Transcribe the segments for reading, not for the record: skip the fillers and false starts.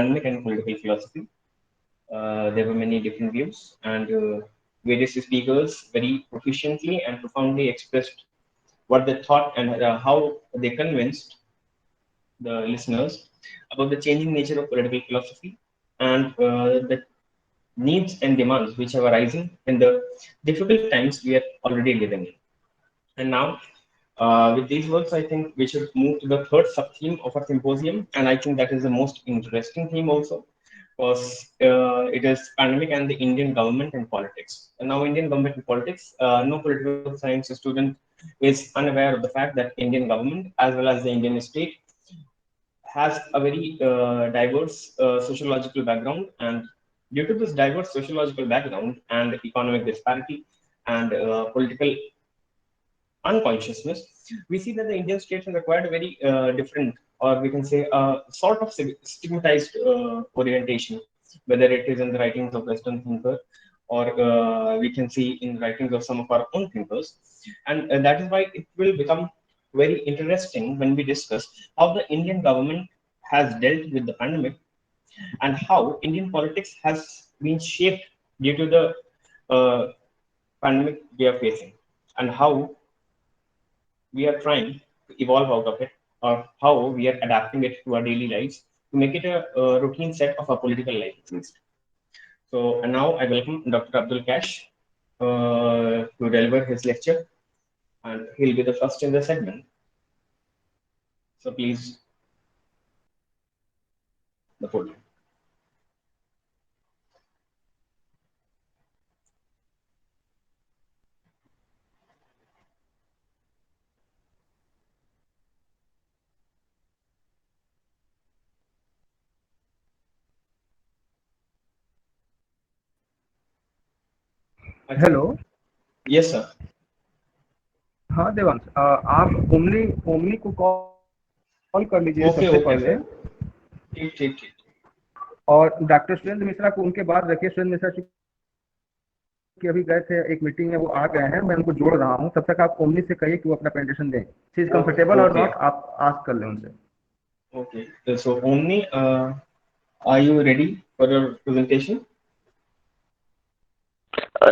pandemic and political philosophy. There were many different views, and various speakers very proficiently and profoundly expressed what they thought and how they convinced the listeners about the changing nature of political philosophy and the needs and demands which are arising in the difficult times we are already living in. And now, with these words, I think we should move to the third sub theme of our symposium, and I think that is the most interesting theme also, because it is pandemic and the Indian government and politics. And now, Indian government and politics, no political science student is unaware of the fact that Indian government as well as the Indian state has a very diverse sociological background, and due to this diverse sociological background and economic disparity and political unconsciousness, we see that the Indian state has acquired a very different, or we can say, a sort of stigmatized orientation, whether it is in the writings of Western thinker or we can see in writings of some of our own thinkers. And that is why it will become very interesting when we discuss how the Indian government has dealt with the pandemic and how Indian politics has been shaped due to the uh, pandemic we are facing, and how we are trying to evolve out of it, or how we are adapting it to our daily lives to make it a routine set of our political life at least. So, and now I welcome Dr. Abdul Kash to deliver his lecture, and he'll be the first in the segment. So, please, the podium. I think, hello. yes, sir. हाँ देवांश, आप omni omni को call कर लीजिए Okay, सबसे okay, पहले, sir. ठीक ठीक ठीक। और डॉक्टर सुरेंद्र मिश्रा को उनके बाद रखिए। सुरेंद्र मिश्रा कि अभी गए थे एक मीटिंग में, वो आ गए हैं, मैं उनको जोड़ रहा हूँ। तब तक आप ओमनी से कहिए कि वो अपना प्रेजेंटेशन दें। शी इज कंफर्टेबल और Okay, नॉट, आप आस्क कर लें उनसे। okay. So, Omni, are you ready for your presentation?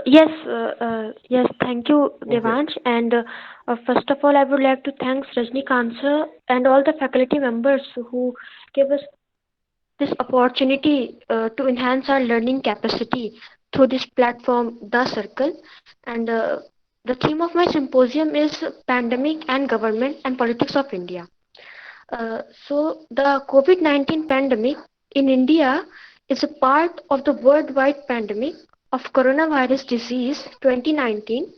Yes, thank you, Okay. Devansh. And first of all, I would like to thank Rajnikant sir and all the faculty members who gave us this opportunity to enhance our learning capacity through this platform, The Circle. And the theme of my symposium is Pandemic and Government and Politics of India. So, the COVID 19 pandemic in India is a part of the worldwide pandemic of coronavirus disease 2019,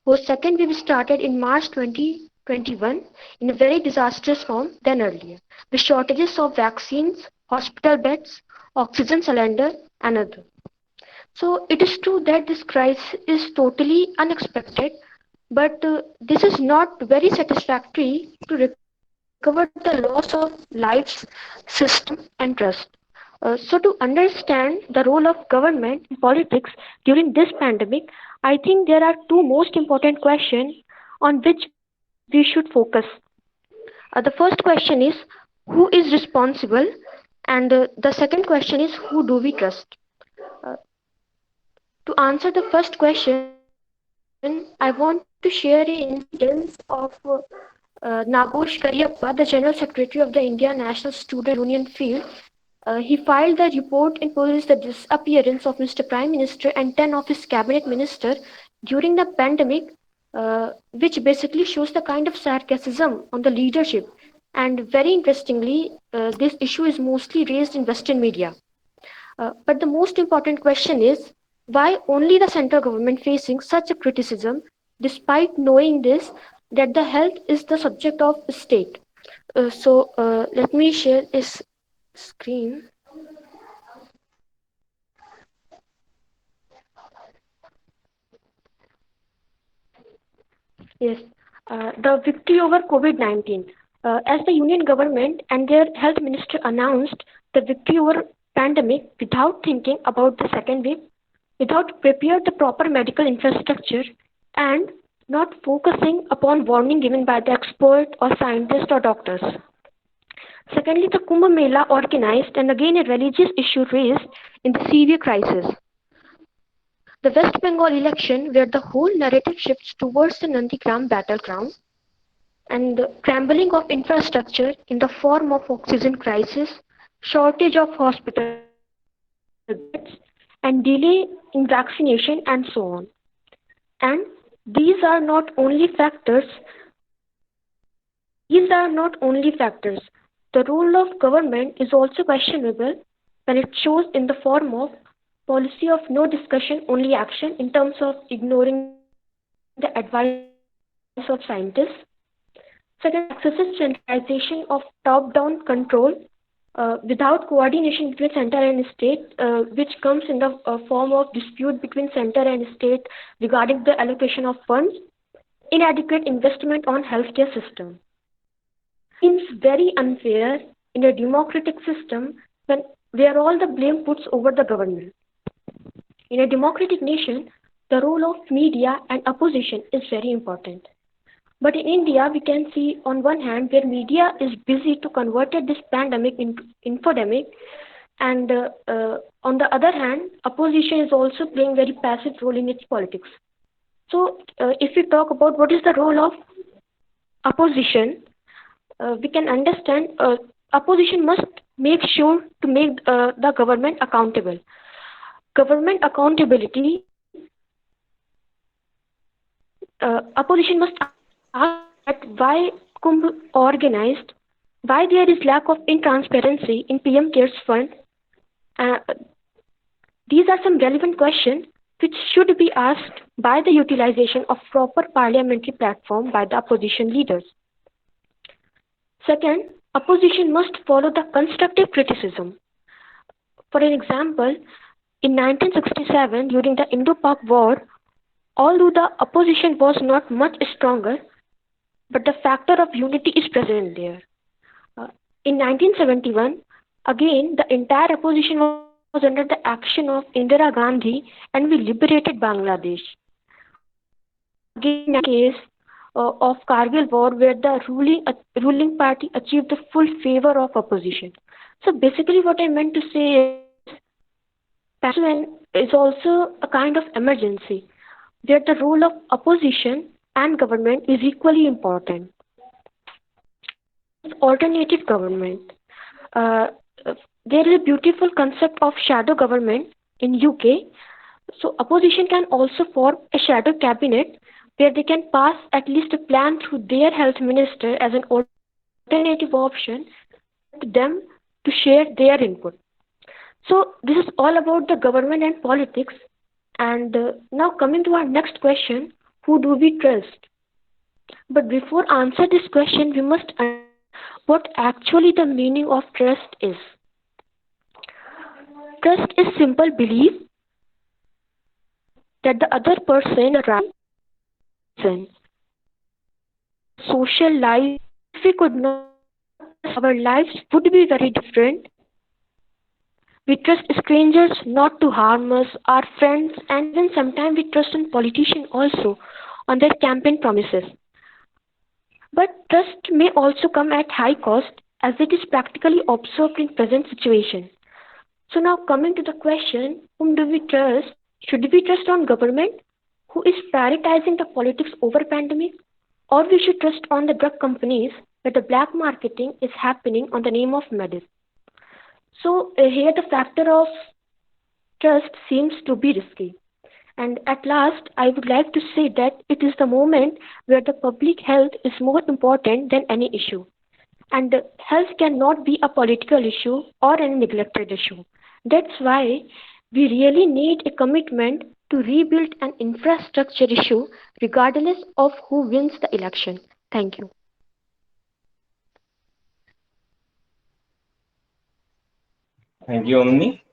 whose second wave started in March 2021 in a very disastrous form than earlier, with shortages of vaccines, hospital beds, oxygen cylinder, and other. So it is true that this crisis is totally unexpected, but this is not very satisfactory to recover the loss of lives, system, and trust. So to understand the role of government in politics during this pandemic, I think there are two most important questions on which we should focus. The first question is who is responsible, and the second question is who do we trust. Uh, to answer the first question, I want to share an incident of Nagosh Kariappa, the General Secretary of the Indian National Student Union Field. He filed the report and posed the disappearance of Mr. Prime Minister and 10 of his cabinet ministers during the pandemic, which basically shows the kind of sarcasm on the leadership. And very interestingly, this issue is mostly raised in Western media. But the most important question is why only the central government facing such a criticism, despite knowing this that the health is the subject of state. Let me share this screen. Yes, the victory over COVID 19. As the Union government and their health minister announced the victory over pandemic without thinking about the second wave, without prepared the proper medical infrastructure, and not focusing upon warning given by the expert or scientists or doctors. Secondly, the Kumbh Mela organized and again a religious issue raised in the severe crisis. The West Bengal election, where the whole narrative shifts towards the Nandigram battleground, and the crumbling of infrastructure in the form of oxygen crisis, shortage of hospital beds, and delay in vaccination, and so on. And these are not only factors. These are not only factors. The role of government is also questionable when it shows in the form of policy of no discussion, only action in terms of ignoring the advice of scientists. Second, excessive centralization of top-down control without coordination between center and state, which comes in the form of dispute between center and state regarding the allocation of funds, inadequate investment on healthcare system. Seems very unfair in a democratic system when where all the blame puts over the government. In a democratic nation, the role of media and opposition is very important. But in India, we can see on one hand where media is busy to convert this pandemic into infodemic, and on the other hand, opposition is also playing very passive role in its politics. So, if we talk about what is the role of opposition, we can understand opposition must make sure to make the government accountable. Government accountability, opposition must ask that why Kumbh organized, why there is lack of intransparency in PM CARES fund. Uh, these are some relevant questions which should be asked by the utilization of proper parliamentary platform by the opposition leaders. Second, opposition must follow the constructive criticism. For an example, in 1967, during the Indo-Pak War, although the opposition was not much stronger, but the factor of unity is present there. Uh, in 1971, again, the entire opposition was under the action of Indira Gandhi and we liberated Bangladesh. Again, in case of Kargil war where the ruling party achieved the full favor of opposition. So basically what I meant to say is passive is also a kind of emergency where the role of opposition and government is equally important. Alternative government. Uh, there is a beautiful concept of shadow government in UK. So opposition can also form a shadow cabinet where they can pass at least a plan through their health minister as an alternative option to them to share their input. So this is all about the government and politics. And now coming to our next question, who do we trust? But before answer this question, we must understand what actually the meaning of trust is. Trust is simple belief that the other person is the right person. Social life, if we could not trust, our lives would be very different. We trust strangers not to harm us, our friends, and even sometimes we trust in politicians also on their campaign promises. But trust may also come at high cost as it is practically observed in present situation. So now coming to the question, whom do we trust? Should we trust on government who is prioritizing the politics over pandemic? Or we should trust on the drug companies where the black marketing is happening on the name of medicine? So here the factor of trust seems to be risky. And at last, I would like to say that it is the moment where the public health is more important than any issue. And health cannot be a political issue or a neglected issue. That's why we really need a commitment to rebuild an infrastructure issue regardless of who wins the election. Thank you. Thank you, Omni.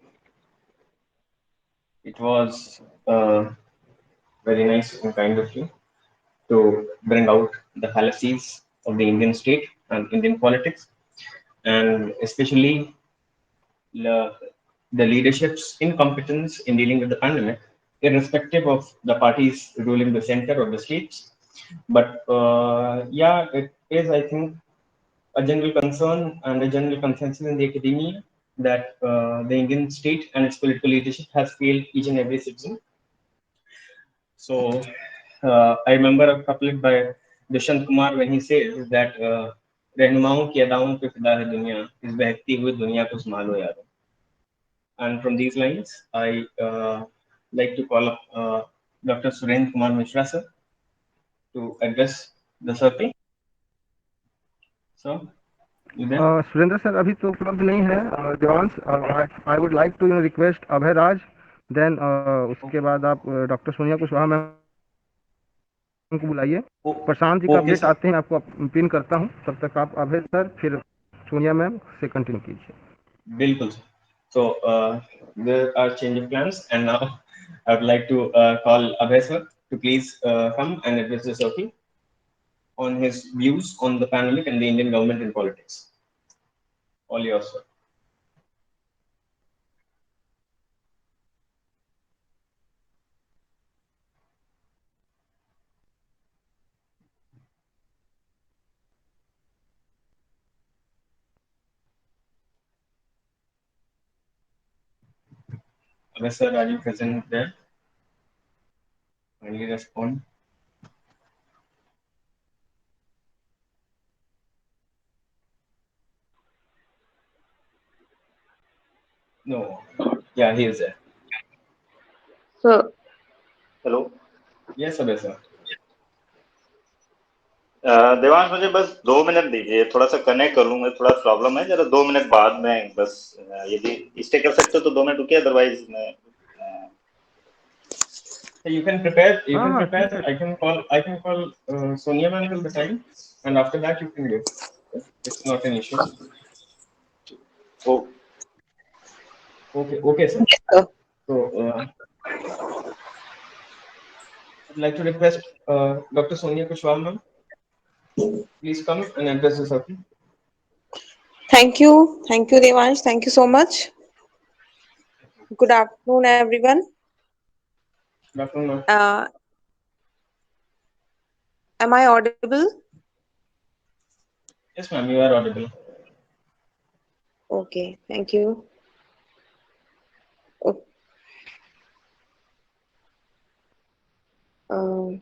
It was very nice and kind of you to bring out the fallacies of the Indian state and Indian politics, and especially the, the leadership's incompetence in dealing with the pandemic, irrespective of the parties ruling the center or the states. But yeah, it is, I think, a general concern and a general consensus in the academia that the Indian state and its political leadership has failed each and every citizen. So I remember a couplet by Dushant Kumar when he says that रहनुमाओं की अदाओं पे फिदा है दुनिया, इस बहकती हुई दुनिया को संभालो यारो. And from these lines, I like to call up Dr. Surendra Kumar Mishra sir to address the circle. So, you there? Surendra sir अभी तो उपलब्ध नहीं है. Devansh, I would like to request Abhay Raj, then उसके बाद आप डॉक्टर सोनिया कुशवाहा मैम को बुलाइए. प्रशांत जी का Okay, अपडेट sir. आते हैं, आपको पिन करता हूँ. तब तक आप अभय सर फिर सोनिया मैम से कंटिन्यू कीजिए. Bilkul. So there are change of plans, and now I would like to call Abhay sir to please come and address the circle on his views on the pandemic and the Indian government in politics. All yours, sir. Abhay sir, are you present there? Kindly respond. No. Yeah, he is there. So, hello. Yes, Abhay sir. Devansh, मुझे बस 2 minute दीजिए, थोड़ा सा connect कर लूँ. मैं थोड़ा problem है, जरा 2 मिनट बाद में बस यदि स्टे कर सकते हो तो 2 मिनट रुकिए, अदरवाइज मैं You can prepare. You can हाँ, prepare. ठीक है. I can call Sonia ma'am till the time, and after that you can give. It's not an issue. Oh. Okay. Okay, sir. Yes, sir. So I'd like to request Dr. Sonia Kushwaha ma'am. Please come and address the circle. Thank you, Devansh. Thank you so much. Good afternoon, everyone. Good afternoon, ma'am. Am I audible? Yes, ma'am, you are audible. Okay, thank you. Oh.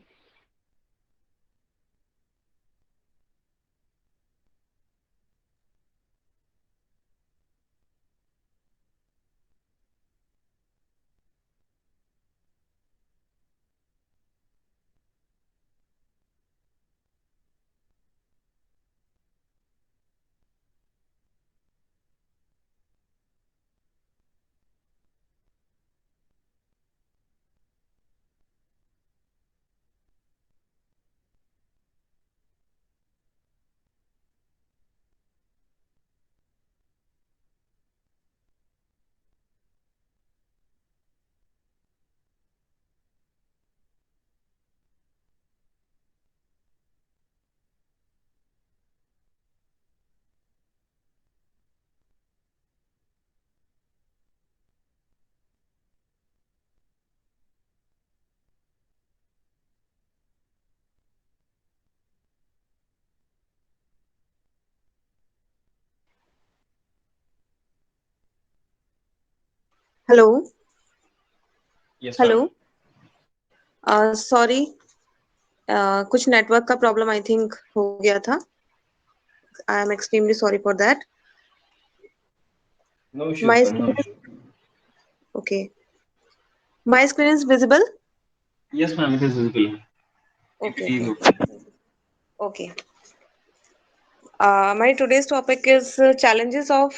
Hello. Yes, Hello. ma'am. Sorry. कुछ network का problem I think हो गया था. I am extremely sorry for that. No issues, ma'am. No issue. Okay. My screen is visible? Yes, ma'am, it is visible. Okay, PPT is okay. open. Okay. My today's topic is challenges of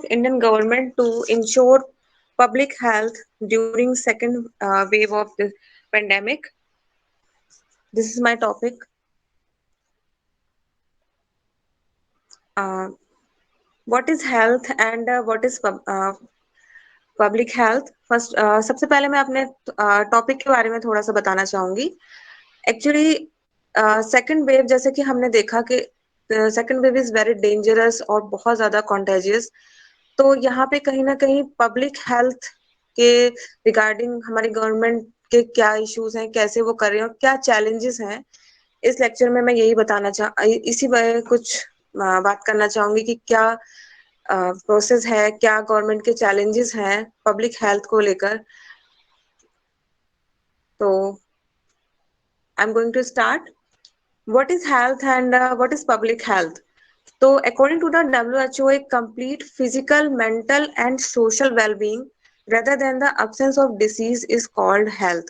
Indian government to ensure public health during second wave of the pandemic. This is my topic. What is health and what is public health. First सबसे पहले मैं अपने topic के बारे में थोड़ा सा बताना चाहूंगी. एक्चुअली सेकंड वेव, जैसे कि हमने देखा कि second wave is very dangerous और बहुत ज्यादा कॉन्टेजियस. तो यहाँ पे कहीं ना कहीं पब्लिक हेल्थ के रिगार्डिंग हमारी गवर्नमेंट के क्या इश्यूज हैं, कैसे वो कर रहे हैं और क्या चैलेंजेस हैं, इस लेक्चर में मैं यही बताना इसी पर कुछ बात करना चाहूंगी कि क्या प्रोसेस है, क्या गवर्नमेंट के चैलेंजेस हैं पब्लिक हेल्थ को लेकर। तो I am going to start. What is health and what is public health? तो according to the WHO, a complete physical, mental, and social well-being rather than the absence of disease is called health.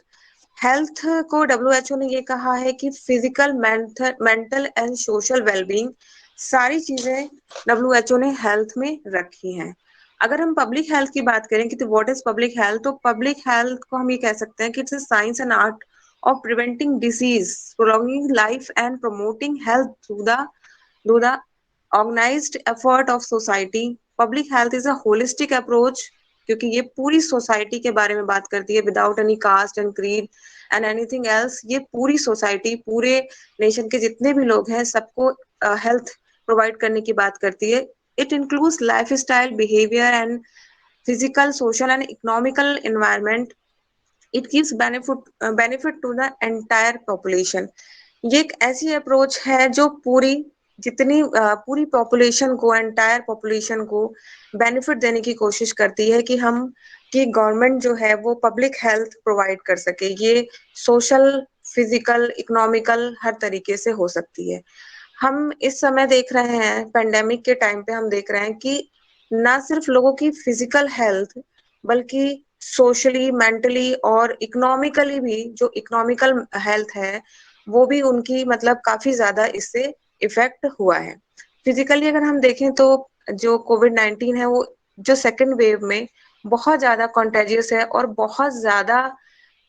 Health को WHO ने ये कहा है कि physical, mental and social wellbeing सारी चीजें WHO ने हेल्थ में रखी हैं। अगर हम पब्लिक हेल्थ की बात करें कि तो व्हाट इज पब्लिक हेल्थ, तो पब्लिक हेल्थ को हम ये कह सकते हैं कि it's a science and art of preventing disease, prolonging life and promoting health through the organized effort of society. Public health is a holistic approach क्योंकि ये पूरी सोसाइटी के बारे में बात करती है without any caste and creed and anything else. ये पूरी सोसाइटी, पूरे नेशन के जितने भी लोग हैं सबको हेल्थ प्रोवाइड करने की बात करती है। It includes life style, behaviour and physical, social and economical environment. It gives benefit to the entire population. ये एक ऐसी अप्रोच है जो पूरी पॉपुलेशन को, एंटायर पॉपुलेशन को बेनिफिट देने की कोशिश करती है कि गवर्नमेंट जो है वो पब्लिक हेल्थ प्रोवाइड कर सके। ये सोशल, फिजिकल, इकोनॉमिकल हर तरीके से हो सकती है। हम इस समय देख रहे हैं, पेंडेमिक के टाइम पे हम देख रहे हैं कि ना सिर्फ लोगों की फिजिकल हेल्थ बल्कि सोशली, मेंटली और इकोनॉमिकली भी, जो इकोनॉमिकल हेल्थ है वो भी उनकी मतलब काफी ज्यादा इससे इफेक्ट हुआ है। फिजिकली अगर हम देखें तो जो कोविड-19 है वो जो सेकंड वेव में बहुत ज्यादा कॉन्टेजियस है और बहुत ज्यादा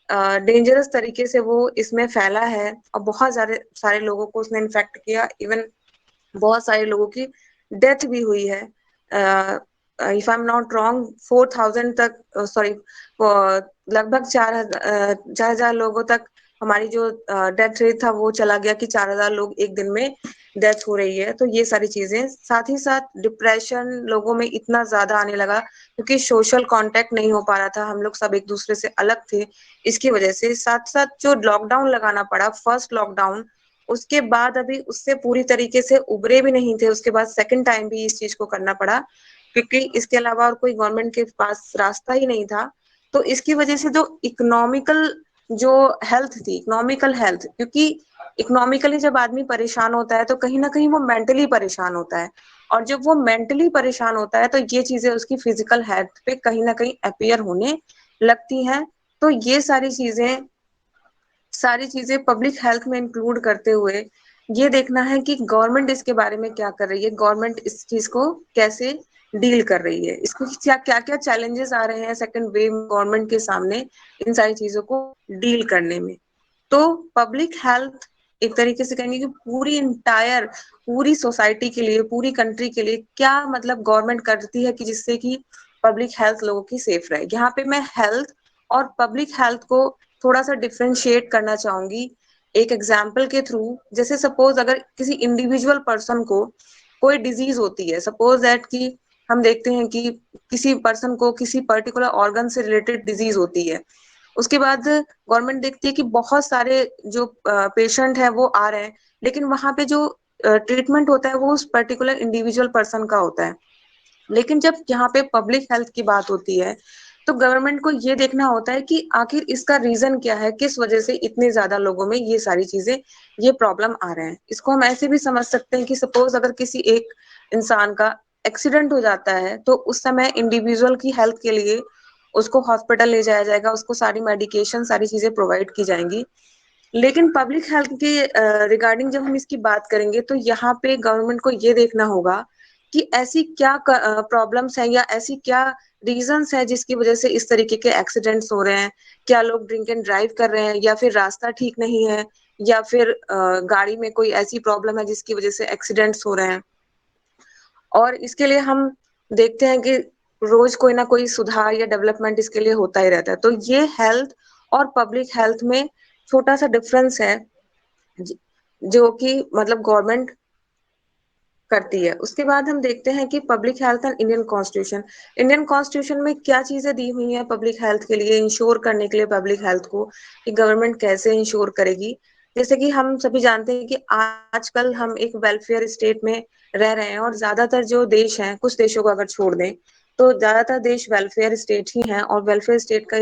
डेंजरस तरीके से वो इसमें फैला है और बहुत सारे लोगों को उसने इन्फेक्ट किया। इवन बहुत सारे लोगों की डेथ भी हुई है। If I am not wrong 4000 तक, सॉरी, लगभग 4000 लोगों तक हमारी जो डेथ रेट था वो चला गया कि 4000 लोग एक दिन में डेथ हो रही है। तो ये सारी चीजें, साथ ही साथ डिप्रेशन लोगों में इतना ज्यादा आने लगा क्योंकि सोशल कांटेक्ट नहीं हो पा रहा था, हम लोग सब एक दूसरे से अलग थे। इसकी वजह से साथ साथ जो लॉकडाउन लगाना पड़ा, फर्स्ट लॉकडाउन, उसके बाद अभी उससे पूरी तरीके से उबरे भी नहीं थे, उसके बाद सेकंड टाइम भी इस चीज को करना पड़ा क्योंकि इसके अलावा और कोई गवर्नमेंट के पास रास्ता ही नहीं था। तो इसकी वजह से जो इकोनॉमिकल जो हेल्थ थी, इकोनॉमिकल हेल्थ, क्योंकि इकोनॉमिकली जब आदमी परेशान होता है तो कहीं ना कहीं वो मेंटली परेशान होता है, और जब वो मेंटली परेशान होता है तो ये चीजें उसकी फिजिकल हेल्थ पे कहीं ना कहीं अपीयर होने लगती हैं। तो ये सारी चीजें पब्लिक हेल्थ में इंक्लूड करते हुए ये देखना है कि गवर्नमेंट इसके बारे में क्या कर रही है, गवर्नमेंट इस चीज को कैसे डील कर रही है, इसको क्या क्या चैलेंजेस आ रहे हैं सेकंड वेव गवर्नमेंट के सामने इन सारी चीजों को डील करने में। तो पब्लिक हेल्थ एक तरीके से कहेंगे कि पूरी सोसाइटी के लिए, पूरी कंट्री के लिए क्या मतलब गवर्नमेंट करती है कि जिससे कि पब्लिक हेल्थ लोगों की सेफ रहे। यहाँ पे मैं हेल्थ और पब्लिक हेल्थ को थोड़ा सा डिफरेंशिएट करना चाहूंगी एक एग्जाम्पल के थ्रू। जैसे सपोज अगर किसी इंडिविजुअल पर्सन को कोई डिजीज होती है, सपोज दैट कि हम देखते हैं कि किसी पर्सन को किसी पर्टिकुलर ऑर्गन से रिलेटेड डिजीज होती है, उसके बाद गवर्नमेंट देखती है कि बहुत सारे जो पेशेंट है वो आ रहे हैं, लेकिन वहां पे जो ट्रीटमेंट होता है वो उस पर्टिकुलर इंडिविजुअल पर्सन का होता है। लेकिन जब यहाँ पे पब्लिक हेल्थ की बात होती है तो गवर्नमेंट को ये देखना होता है कि आखिर इसका रीजन क्या है, किस वजह से इतने ज्यादा लोगों में ये सारी चीजें, ये प्रॉब्लम आ रहे हैं। इसको हम ऐसे भी समझ सकते हैं कि सपोज अगर किसी एक इंसान का एक्सीडेंट हो जाता है तो उस समय इंडिविजुअल की हेल्थ के लिए उसको हॉस्पिटल ले जाया जाएगा, उसको सारी मेडिकेशन, सारी चीजें प्रोवाइड की जाएंगी। लेकिन पब्लिक हेल्थ के रिगार्डिंग जब हम इसकी बात करेंगे तो यहाँ पे गवर्नमेंट को ये देखना होगा कि ऐसी क्या प्रॉब्लम्स हैं या ऐसी क्या रीजंस है जिसकी वजह से इस तरीके के एक्सीडेंट्स हो रहे हैं। क्या लोग ड्रिंक एंड ड्राइव कर रहे हैं, या फिर रास्ता ठीक नहीं है, या फिर गाड़ी में कोई ऐसी प्रॉब्लम है जिसकी वजह से एक्सीडेंट्स हो रहे हैं। और इसके लिए हम देखते हैं कि रोज कोई ना कोई सुधार या डेवलपमेंट इसके लिए होता ही रहता है। तो ये हेल्थ और पब्लिक हेल्थ में छोटा सा डिफरेंस है जो कि मतलब गवर्नमेंट करती है। उसके बाद हम देखते हैं कि public health and Indian constitution में क्या चीजें दी हुई हैं पब्लिक हेल्थ के लिए, इंश्योर करने के लिए पब्लिक हेल्थ को, कि गवर्नमेंट कैसे इंश्योर करेगी। जैसे कि हम सभी जानते हैं कि आजकल हम एक वेलफेयर स्टेट में रह रहे हैं और ज्यादातर जो देश हैं, कुछ देशों को अगर छोड़ दें तो ज्यादातर देश वेलफेयर स्टेट ही हैं और वेलफेयर स्टेट का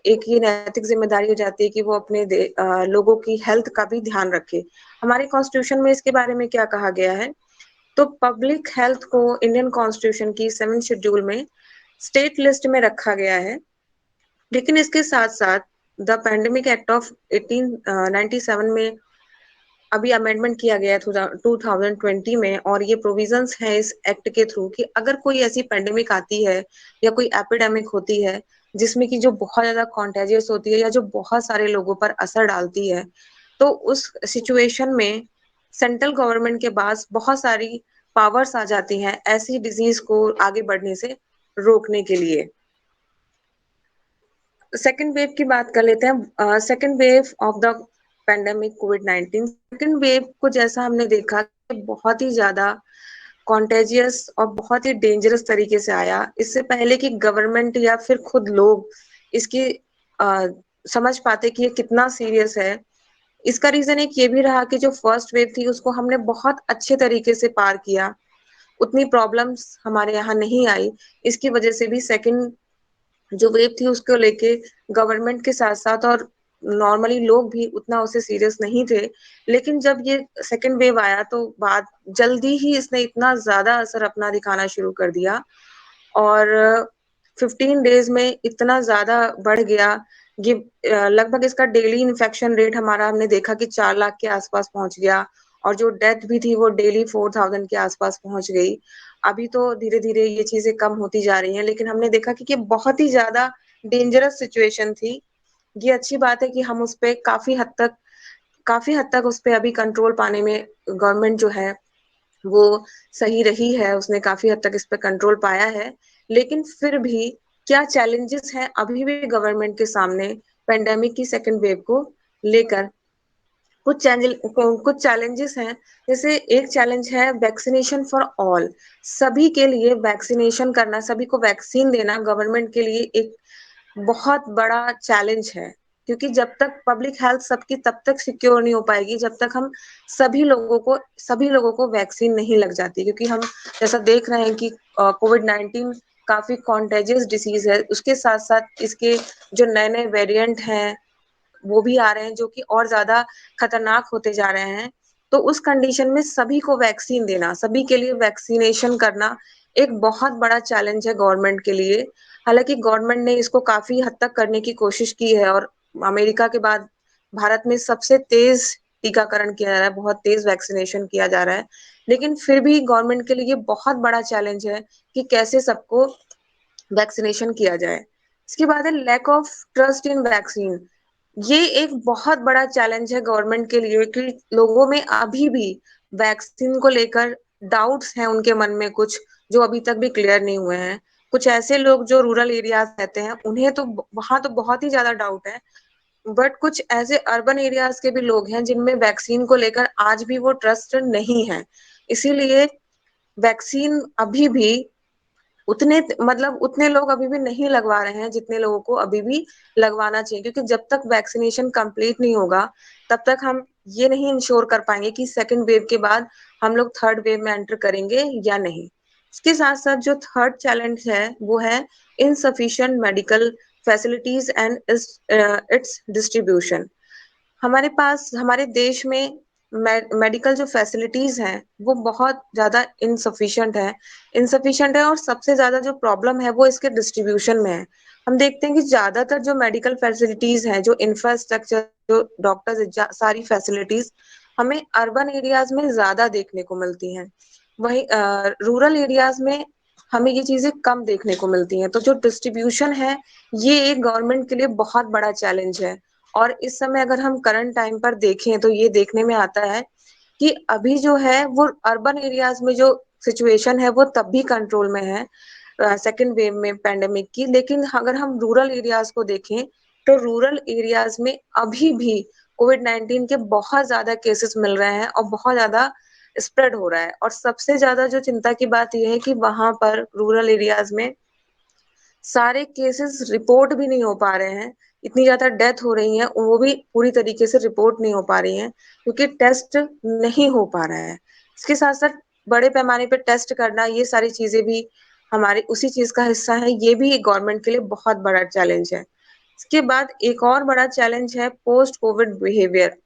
एक ये नैतिक जिम्मेदारी हो जाती है कि वो अपने लोगों की हेल्थ का भी ध्यान रखे। हमारे कॉन्स्टिट्यूशन में इसके बारे में क्या कहा गया है? तो पब्लिक हेल्थ को इंडियन कॉन्स्टिट्यूशन की 7 शेड्यूल में स्टेट लिस्ट में रखा गया है। लेकिन इसके साथ साथ द पैंडेमिक एक्ट ऑफ 1897 में अभी अमेंडमेंट किया गया है 2020 में, और ये प्रोविजंस है इस एक्ट के थ्रू कि अगर कोई ऐसी पैंडेमिक आती है या कोई एपिडेमिक होती है जिसमें कि जो बहुत ज्यादा कॉन्टेजियस होती है या जो बहुत सारे लोगों पर असर डालती है, तो उस सिचुएशन में सेंट्रल गवर्नमेंट के पास बहुत सारी पावर्स आ जाती हैं ऐसी डिजीज को आगे बढ़ने से रोकने के लिए। सेकेंड वेव की बात कर लेते हैं। Second wave of the pandemic covid, second wave को जैसा हमने देखा कि बहुत ही ज्यादा कॉन्टेजियस और बहुत ही डेंजरस तरीके से आया। इससे पहले कि गवर्नमेंट या फिर खुद लोग इसकी समझ पाते कि ये कितना सीरियस है, इसका रीजन एक ये भी रहा कि जो फर्स्ट वेव थी उसको हमने बहुत अच्छे तरीके से पार किया, उतनी प्रॉब्लम्स हमारे यहाँ नहीं आई। इसकी वजह से भी सेकेंड जो वेव थी उसको लेके गवर्नमेंट के साथ साथ और नॉर्मली लोग भी उतना उसे सीरियस नहीं थे। लेकिन जब ये सेकेंड वेव आया तो बाद जल्दी ही इसने इतना ज्यादा असर अपना दिखाना शुरू कर दिया और 15 डेज में इतना ज्यादा बढ़ गया। ये लगभग इसका डेली इन्फेक्शन रेट हमारा हमने देखा कि 4 लाख के आसपास पहुंच गया और जो डेथ भी थी वो डेली 4000 के आसपास पहुंच गई। अभी तो धीरे धीरे ये चीजें कम होती जा रही हैं, लेकिन हमने देखा कि ये बहुत ही ज्यादा डेंजरस सिचुएशन थी। ये अच्छी बात है कि हम उस पे काफी हद तक उस पे अभी कंट्रोल पाने में गवर्नमेंट जो है वो सही रही है, उसने काफी हद तक इस पे कंट्रोल पाया है। लेकिन फिर भी क्या चैलेंजेस हैं अभी भी गवर्नमेंट के सामने पेंडेमिक की सेकेंड वेव को लेकर? कुछ चैलेंजेस हैं। जैसे एक चैलेंज है वैक्सीनेशन फॉर ऑल, सभी के लिए वैक्सीनेशन करना, सभी को वैक्सीन देना गवर्नमेंट के लिए एक बहुत बड़ा चैलेंज है, क्योंकि जब तक पब्लिक हेल्थ सबकी तब तक सिक्योर नहीं हो पाएगी जब तक हम सभी लोगों को वैक्सीन नहीं लग जाती। क्योंकि हम जैसा देख रहे हैं कि कोविड-19 काफी कॉन्टेजियस डिसीज है, उसके साथ साथ इसके जो नए नए वेरिएंट हैं वो भी आ रहे हैं जो कि और ज्यादा खतरनाक होते जा रहे हैं। तो उस कंडीशन में सभी को वैक्सीन देना, सभी के लिए वैक्सीनेशन करना एक बहुत बड़ा चैलेंज है गवर्नमेंट के लिए। हालांकि गवर्नमेंट ने इसको काफी हद तक करने की कोशिश की है और अमेरिका के बाद भारत में सबसे तेज टीकाकरण किया जा रहा है, बहुत तेज वैक्सीनेशन किया जा रहा है। लेकिन फिर भी गवर्नमेंट के लिए बहुत बड़ा चैलेंज है कि कैसे सबको वैक्सीनेशन किया जाए। इसके बाद है lack of trust in vaccine. ये एक बहुत बड़ा चैलेंज है गवर्नमेंट के लिए कि लोगों में अभी भी वैक्सीन को लेकर डाउट्स हैं उनके मन में, कुछ जो अभी तक भी क्लियर नहीं हुए हैं। कुछ ऐसे लोग जो रूरल एरियाज रहते हैं उन्हें तो वहां तो बहुत ही ज्यादा डाउट है, बट कुछ ऐसे अर्बन एरियाज के भी लोग हैं जिनमें वैक्सीन को लेकर आज भी वो ट्रस्ट नहीं है। इसीलिए वैक्सीन अभी भी उतने लोग अभी भी नहीं लगवा रहे हैं जितने लोगों को अभी भी लगवाना चाहिए, क्योंकि जब तक वैक्सीनेशन कंप्लीट नहीं होगा तब तक हम ये नहीं इंश्योर कर पाएंगे कि सेकेंड वेव के बाद हम लोग थर्ड वेव में एंटर करेंगे या नहीं। इसके साथ साथ जो थर्ड चैलेंज है वो है insufficient medical facilities and it's distribution. हमारे पास हमारे देश में मेडिकल जो फैसिलिटीज हैं वो बहुत ज्यादा इनसफिशिएंट है और सबसे ज्यादा जो प्रॉब्लम है वो इसके डिस्ट्रीब्यूशन में है। हम देखते हैं कि ज्यादातर जो मेडिकल फैसिलिटीज हैं, जो इंफ्रास्ट्रक्चर, जो डॉक्टर्स, सारी फैसिलिटीज हमें अर्बन एरियाज में ज्यादा देखने को मिलती हैं। वहीं रूरल एरियाज में हमें ये चीजें कम देखने को मिलती हैं। तो जो डिस्ट्रीब्यूशन है ये एक गवर्नमेंट के लिए बहुत बड़ा चैलेंज है। और इस समय अगर हम करंट टाइम पर देखें तो ये देखने में आता है कि अभी जो है वो अर्बन एरियाज में जो सिचुएशन है वो तब भी कंट्रोल में है सेकेंड वेव में पेंडेमिक की। लेकिन अगर हम रूरल एरियाज को देखें तो रूरल एरियाज में अभी भी कोविड-19 के बहुत ज्यादा केसेस मिल रहे हैं और बहुत ज्यादा स्प्रेड हो रहा है। और सबसे ज्यादा जो चिंता की बात यह है कि वहां पर रूरल एरियाज में सारे केसेस रिपोर्ट भी नहीं हो पा रहे हैं, इतनी ज्यादा डेथ हो रही है, वो भी पूरी तरीके से रिपोर्ट नहीं हो पा रही है क्योंकि टेस्ट नहीं हो पा रहा है। इसके साथ साथ बड़े पैमाने पे टेस्ट करना, ये सारी चीजें भी हमारी उसी चीज का हिस्सा है। ये भी गवर्नमेंट के लिए बहुत बड़ा चैलेंज है। इसके बाद एक और बड़ा चैलेंज है पोस्ट कोविड बिहेवियर।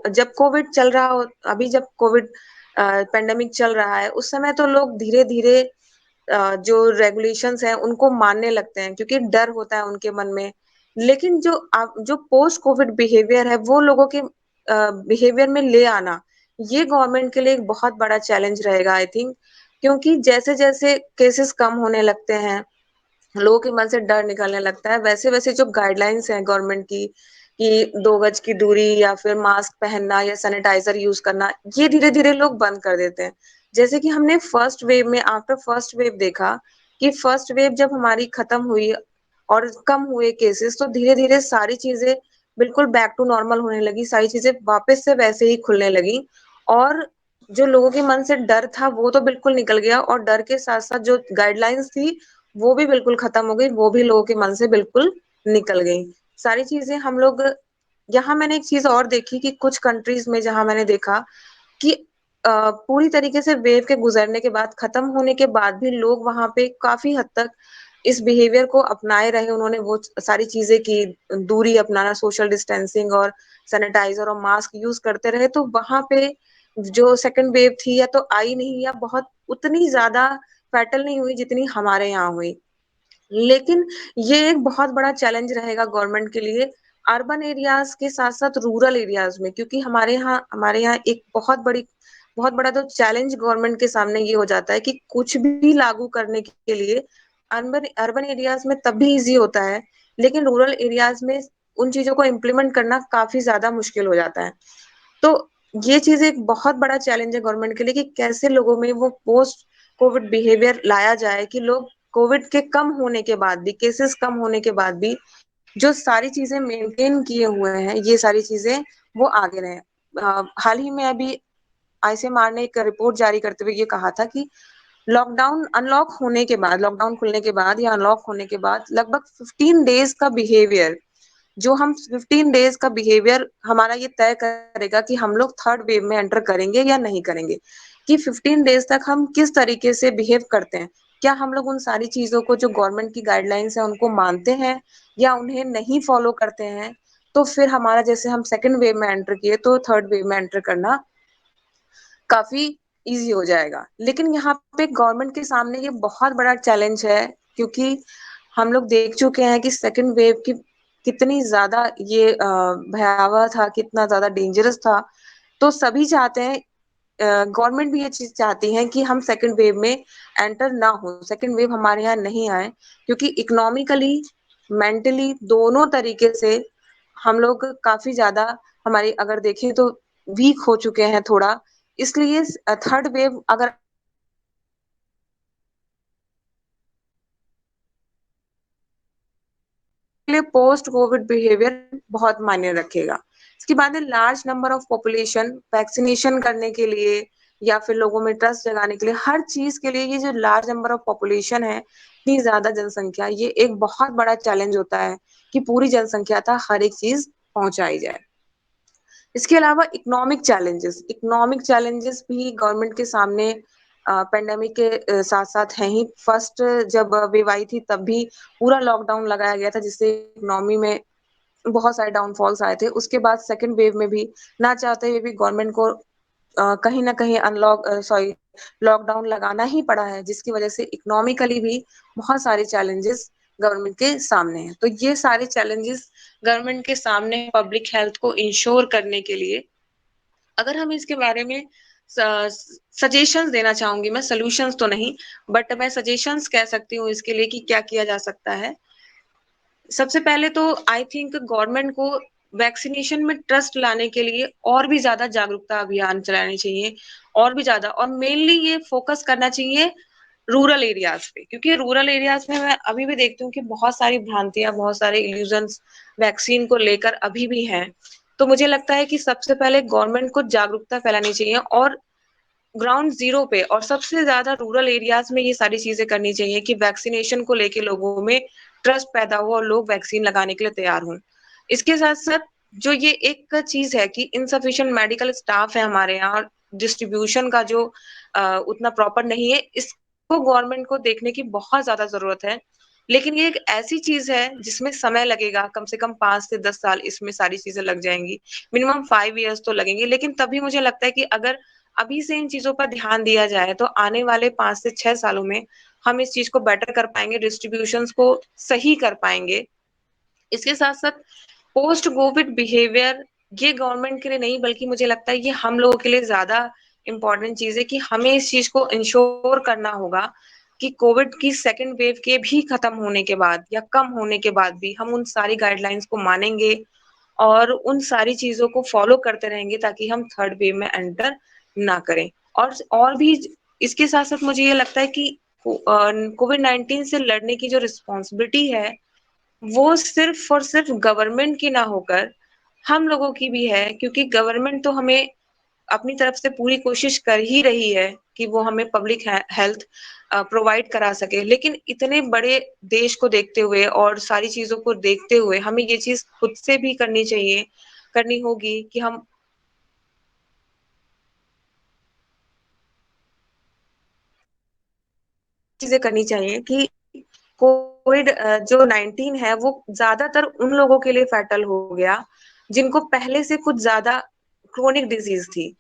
जब कोविड चल रहा हो, अभी जब कोविड पेंडेमिक चल रहा है, उस समय तो लोग धीरे धीरे जो रेगुलेशंस हैं उनको मानने लगते हैं क्योंकि डर होता है उनके मन में। लेकिन जो पोस्ट कोविड बिहेवियर है, वो लोगों के बिहेवियर में ले आना, ये गवर्नमेंट के लिए एक बहुत बड़ा चैलेंज रहेगा आई थिंक। क्योंकि जैसे जैसे केसेस कम होने लगते हैं, लोगों के मन से डर निकलने लगता है, वैसे वैसे जो गाइडलाइंस हैं गवर्नमेंट की कि 2 गज की दूरी या फिर मास्क पहनना या सैनिटाइजर यूज करना, ये धीरे धीरे लोग बंद कर देते हैं। जैसे कि हमने फर्स्ट वेव में, आफ्टर फर्स्ट वेव देखा कि फर्स्ट वेव जब हमारी खत्म हुई और कम हुए केसेस, तो धीरे धीरे सारी चीजें बिल्कुल बैक टू नॉर्मल होने लगी, सारी चीजें वापस से वैसे ही खुलने लगी। और जो लोगों के मन से डर था वो तो बिल्कुल निकल गया, और डर के साथ साथ जो गाइडलाइंस थी वो भी बिल्कुल खत्म हो गई, वो भी लोगों के मन से बिल्कुल निकल गई सारी चीजें। हम लोग यहाँ, मैंने एक चीज और देखी कि कुछ कंट्रीज में जहां मैंने देखा कि पूरी तरीके से वेव के गुजरने के बाद, खत्म होने के बाद भी लोग वहां पे काफी हद तक इस बिहेवियर को अपनाए रहे। उन्होंने वो सारी चीजें की, दूरी अपनाना, सोशल डिस्टेंसिंग और सैनिटाइजर और मास्क यूज करते रहे। तो वहां पे जो सेकंड वेव थी या तो आई नहीं, या बहुत उतनी ज्यादा फैटल नहीं हुई जितनी हमारे यहाँ हुई। लेकिन ये एक बहुत बड़ा चैलेंज रहेगा गवर्नमेंट के लिए, अर्बन एरियाज के साथ साथ रूरल एरियाज में, क्योंकि हमारे यहाँ एक बहुत बड़ा तो चैलेंज गवर्नमेंट के सामने ये हो जाता है कि कुछ भी लागू करने के लिए अर्बन अर्बन एरियाज में तब भी इजी होता है, लेकिन रूरल एरियाज में उन चीजों को इम्प्लीमेंट करना काफी ज्यादा मुश्किल हो जाता है। तो ये चीज एक बहुत बड़ा चैलेंज है गवर्नमेंट के लिए कि कैसे लोगों में वो पोस्ट कोविड बिहेवियर लाया जाए कि लोग कोविड के कम होने के बाद भी, केसेस कम होने के बाद भी, जो सारी चीजें मेंटेन किए हुए हैं, ये सारी चीजें वो आगे रहे। हाल ही में अभी आईसीएमआर ने एक रिपोर्ट जारी करते हुए ये कहा था कि लॉकडाउन खुलने के बाद या अनलॉक होने के बाद लगभग 15 डेज का बिहेवियर, जो हम 15 डेज का बिहेवियर हमारा ये तय करेगा कि हम लोग थर्ड वेव में एंटर करेंगे या नहीं करेंगे। कि 15 डेज तक हम किस तरीके से बिहेव करते हैं, क्या हम लोग उन सारी चीजों को, जो गवर्नमेंट की गाइडलाइंस है, उनको मानते हैं या उन्हें नहीं फॉलो करते हैं। तो फिर हमारा, जैसे हम सेकेंड वेव में एंटर किए, तो थर्ड वेव में एंटर करना काफी इजी हो जाएगा। लेकिन यहाँ पे गवर्नमेंट के सामने ये बहुत बड़ा चैलेंज है, क्योंकि हम लोग देख चुके हैं कि सेकेंड वेव की कितनी ज्यादा ये भयावह था, कितना ज्यादा डेंजरस था। तो सभी चाहते हैं, गवर्नमेंट भी ये चीज चाहती है कि हम सेकेंड वेव में एंटर ना हो, सेकेंड वेव हमारे यहाँ नहीं आए, क्योंकि इकोनॉमिकली, मेंटली, दोनों तरीके से हम लोग काफी ज्यादा, हमारी अगर देखें तो वीक हो चुके हैं थोड़ा। इसलिए थर्ड वेव अगर लिए पोस्ट कोविड बिहेवियर बहुत मायने रखेगा। इसके बाद है large number of population, vaccination करने के लिए या फिर लोगों में ट्रस्ट जगाने के लिए, हर चीज के लिए ये जो लार्ज नंबर ऑफ पॉपुलेशन है, इतनी ज्यादा जनसंख्या, ये एक बहुत बड़ा चैलेंज होता है कि पूरी जनसंख्या तक हर एक चीज पहुंचाई जाए। इसके अलावा इकोनॉमिक चैलेंजेस भी गवर्नमेंट के सामने पेंडेमिक के साथ साथ हैं ही। फर्स्ट जब वेव आई थी तब भी पूरा लॉकडाउन लगाया गया था, जिससे इकोनॉमी में बहुत सारे डाउनफॉल्स आए थे। उसके बाद सेकेंड वेव में भी ना चाहते हुए भी गवर्नमेंट को कहीं ना कहीं लॉकडाउन लगाना ही पड़ा है, जिसकी वजह से इकोनॉमिकली भी बहुत सारे चैलेंजेस गवर्नमेंट के सामने हैं। तो ये सारे चैलेंजेस गवर्नमेंट के सामने पब्लिक हेल्थ को इंश्योर करने के लिए, अगर हम इसके बारे में सजेशंस देना चाहूंगी मैं, सॉल्यूशंस तो नहीं, बट मैं सजेशंस कह सकती हूँ इसके लिए कि क्या किया जा सकता है। सबसे पहले तो आई थिंक गवर्नमेंट को वैक्सीनेशन में ट्रस्ट लाने के लिए और भी ज्यादा जागरूकता अभियान चलाने चाहिए, और भी ज्यादा, और मेनली ये फोकस करना चाहिए रूरल एरियाज पे, क्योंकि रूरल एरियाज में मैं अभी भी देखती हूँ कि बहुत सारी भ्रांतियां, बहुत सारे इल्यूजन्स वैक्सीन को लेकर अभी भी हैं। तो मुझे लगता है कि सबसे पहले गवर्नमेंट को जागरूकता फैलानी चाहिए, और ग्राउंड जीरो पे और सबसे ज्यादा रूरल एरियाज में ये सारी चीजें करनी चाहिए कि वैक्सीनेशन को लेके लोगों में ट्रस्ट पैदा हो और लोग वैक्सीन लगाने के लिए तैयार हों। इसके साथ साथ जो ये एक चीज है कि इनसफिशिएंट मेडिकल स्टाफ है हमारे यहाँ और डिस्ट्रीब्यूशन का जो उतना प्रॉपर नहीं है, इसको गवर्नमेंट को देखने की बहुत ज्यादा जरूरत है। लेकिन ये एक ऐसी चीज है जिसमें समय लगेगा, कम से कम 5 से 10 साल इसमें सारी चीजें लग जाएंगी, मिनिमम 5 years तो लगेंगे। लेकिन तभी मुझे लगता है कि अगर अभी से इन चीजों पर ध्यान दिया जाए तो आने वाले 5 से 6 सालों में हम इस चीज को बेटर कर पाएंगे, डिस्ट्रीब्यूशन को सही कर पाएंगे। इसके साथ साथ पोस्ट कोविड बिहेवियर ये गवर्नमेंट के लिए नहीं बल्कि मुझे लगता है ये हम लोगों के लिए ज्यादा इंपॉर्टेंट चीज है कि हमें इस चीज को इंश्योर करना होगा कि कोविड की सेकेंड वेव के भी खत्म होने के बाद या कम होने के बाद भी हम उन सारी गाइडलाइंस को मानेंगे और उन सारी चीजों को फॉलो करते रहेंगे ताकि हम थर्ड वेव में एंटर ना करें। और भी इसके साथ साथ मुझे ये लगता है कि कोविड-19 से लड़ने की जो रिस्पॉन्सिबिलिटी है वो सिर्फ और सिर्फ गवर्नमेंट की ना होकर हम लोगों की भी है, क्योंकि गवर्नमेंट तो हमें अपनी तरफ से पूरी कोशिश कर ही रही है कि वो हमें पब्लिक हेल्थ प्रोवाइड करा सके। लेकिन इतने बड़े देश को देखते हुए और सारी चीजों को देखते हुए हमें ये चीज खुद से भी करनी चाहिए, करनी होगी कि हम चीजें करनी चाहिए कि कोविड जो 19 है वो ज्यादातर उन लोगों के लिए फैटल हो गया जिनको पहले से कुछ ज्यादा क्रोनिक डिजीज थी,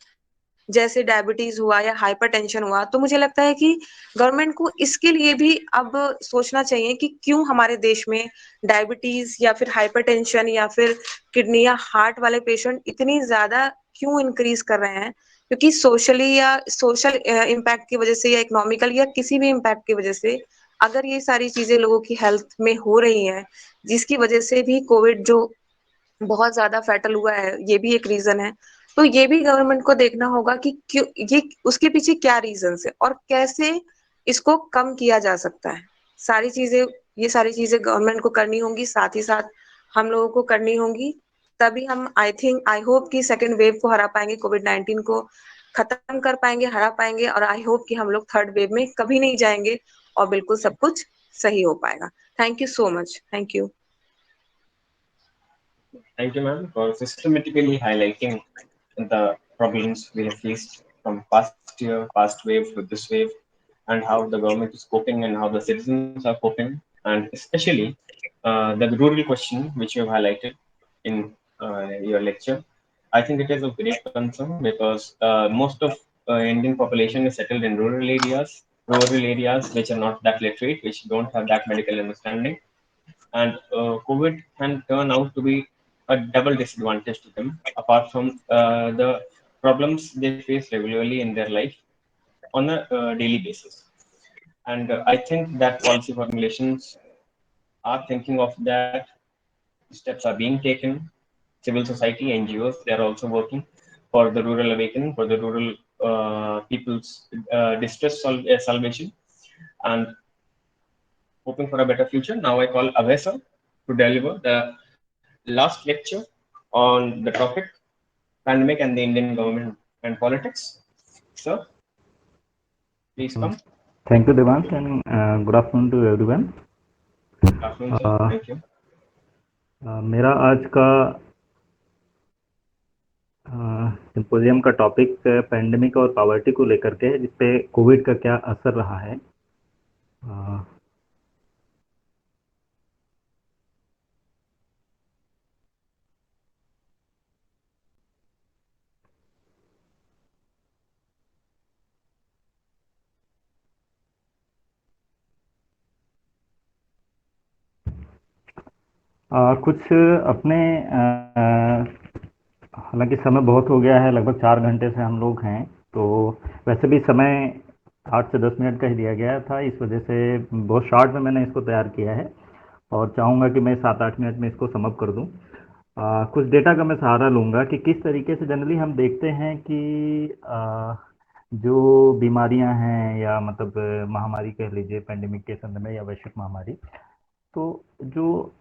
जैसे डायबिटीज हुआ या हाइपरटेंशन हुआ। तो मुझे लगता है कि गवर्नमेंट को इसके लिए भी अब सोचना चाहिए कि क्यों हमारे देश में डायबिटीज या फिर हाइपरटेंशन या फिर किडनी या हार्ट वाले पेशेंट इतनी ज्यादा क्यों इंक्रीज कर रहे हैं, क्योंकि सोशली या सोशल इम्पैक्ट की वजह से या इकोनॉमिकल या किसी भी इम्पैक्ट की वजह से अगर ये सारी चीजें लोगों की हेल्थ में हो रही हैं जिसकी वजह से भी कोविड जो बहुत ज्यादा फैटल हुआ है ये भी एक रीजन है। तो ये भी गवर्नमेंट को देखना होगा कि क्यों ये उसके पीछे क्या रीजन है और कैसे इसको कम किया जा सकता है। सारी चीजें ये सारी चीजें गवर्नमेंट को करनी होंगी, साथ ही साथ हम लोगों को करनी होंगी। तभी हम आई होप कि सेकेंड वेव को हरा पाएंगे, कोविड-19 को खत्म कर पाएंगे, हरा पाएंगे और आई होप कि हम लोग थर्ड वेव में कभी नहीं जाएंगे और बिल्कुल सब कुछ सही हो पाएगा। Thank you so much. Thank you. Thank you, ma'am, for systematically highlighting the problems we have faced from past year, past wave to this wave, and how the government is coping and how the citizens are coping, and especially the rural question which you have highlighted in your lecture. I think it is of great concern because most of Indian population is settled in rural areas which are not that literate, which don't have that medical understanding, and COVID can turn out to be a double disadvantage to them, apart from the problems they face regularly in their life on a daily basis. And I think that policy formulations are thinking of that. Steps are being taken. Civil society, NGOs, they are also working for the rural awakening, for the rural people's salvation, and hoping for a better future. Now I call Abhay to deliver the last lecture on the topic pandemic and the Indian government and politics. Sir, please come. Thank you, Devans, and good afternoon to everyone. Good afternoon, sir. Thank you. मेरा आज का symposium का topic pandemic और poverty को लेकर के है, जिसपे कोविड का क्या असर रहा है। कुछ अपने हालांकि समय बहुत हो गया है, लगभग 4 घंटे से हम लोग हैं, तो वैसे भी समय 8 से 10 मिनट का ही दिया गया था। इस वजह से बहुत शॉर्ट में मैंने इसको तैयार किया है और चाहूँगा कि मैं 7-8 मिनट में इसको समअप कर दूँ। कुछ डेटा का मैं सहारा लूँगा कि किस तरीके से जनरली हम देखते हैं कि जो बीमारियां हैं या मतलब महामारी कह लीजिए, पैंडेमिक के संदर्भ में या वैश्विक महामारी, तो जो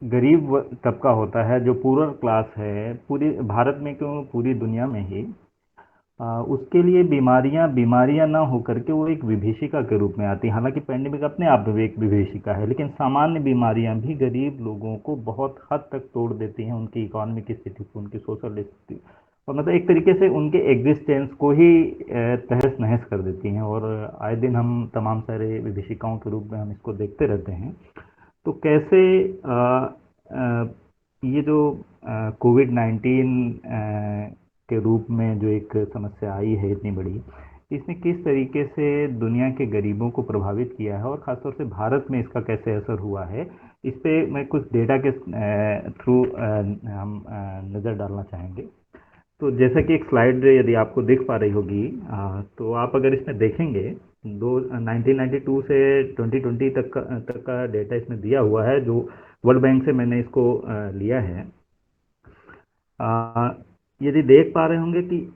गरीब तबका होता है, जो पुअर क्लास है, पूरी भारत में क्यों पूरी दुनिया में ही उसके लिए बीमारियां ना होकर के वो एक विभीषिका के रूप में आती है। हालांकि पेंडेमिक अपने आप में एक विभीषिका है, लेकिन सामान्य बीमारियां भी गरीब लोगों को बहुत हद तक तोड़ देती हैं, उनकी इकोनॉमिक स्थिति को, उनकी सोशल स्थिति, और मतलब एक तरीके से उनके एग्जिस्टेंस को ही तहस नहस कर देती हैं। और आए दिन हम तमाम सारे विभीषिकाओं के रूप में हम इसको देखते रहते हैं। तो कैसे ये जो कोविड-19 के रूप में जो एक समस्या आई है इतनी बड़ी, इसने किस तरीके से दुनिया के गरीबों को प्रभावित किया है और ख़ासतौर से भारत में इसका कैसे असर हुआ है, इस पे मैं कुछ डेटा के थ्रू हम नज़र डालना चाहेंगे। तो जैसा कि एक स्लाइड यदि आपको दिख पा रही होगी, तो आप अगर इसमें देखेंगे 1992 से 2020 तक का डेटा इसमें दिया हुआ है, जो वर्ल्ड बैंक से मैंने इसको लिया है। यदि देख पा रहे होंगे कि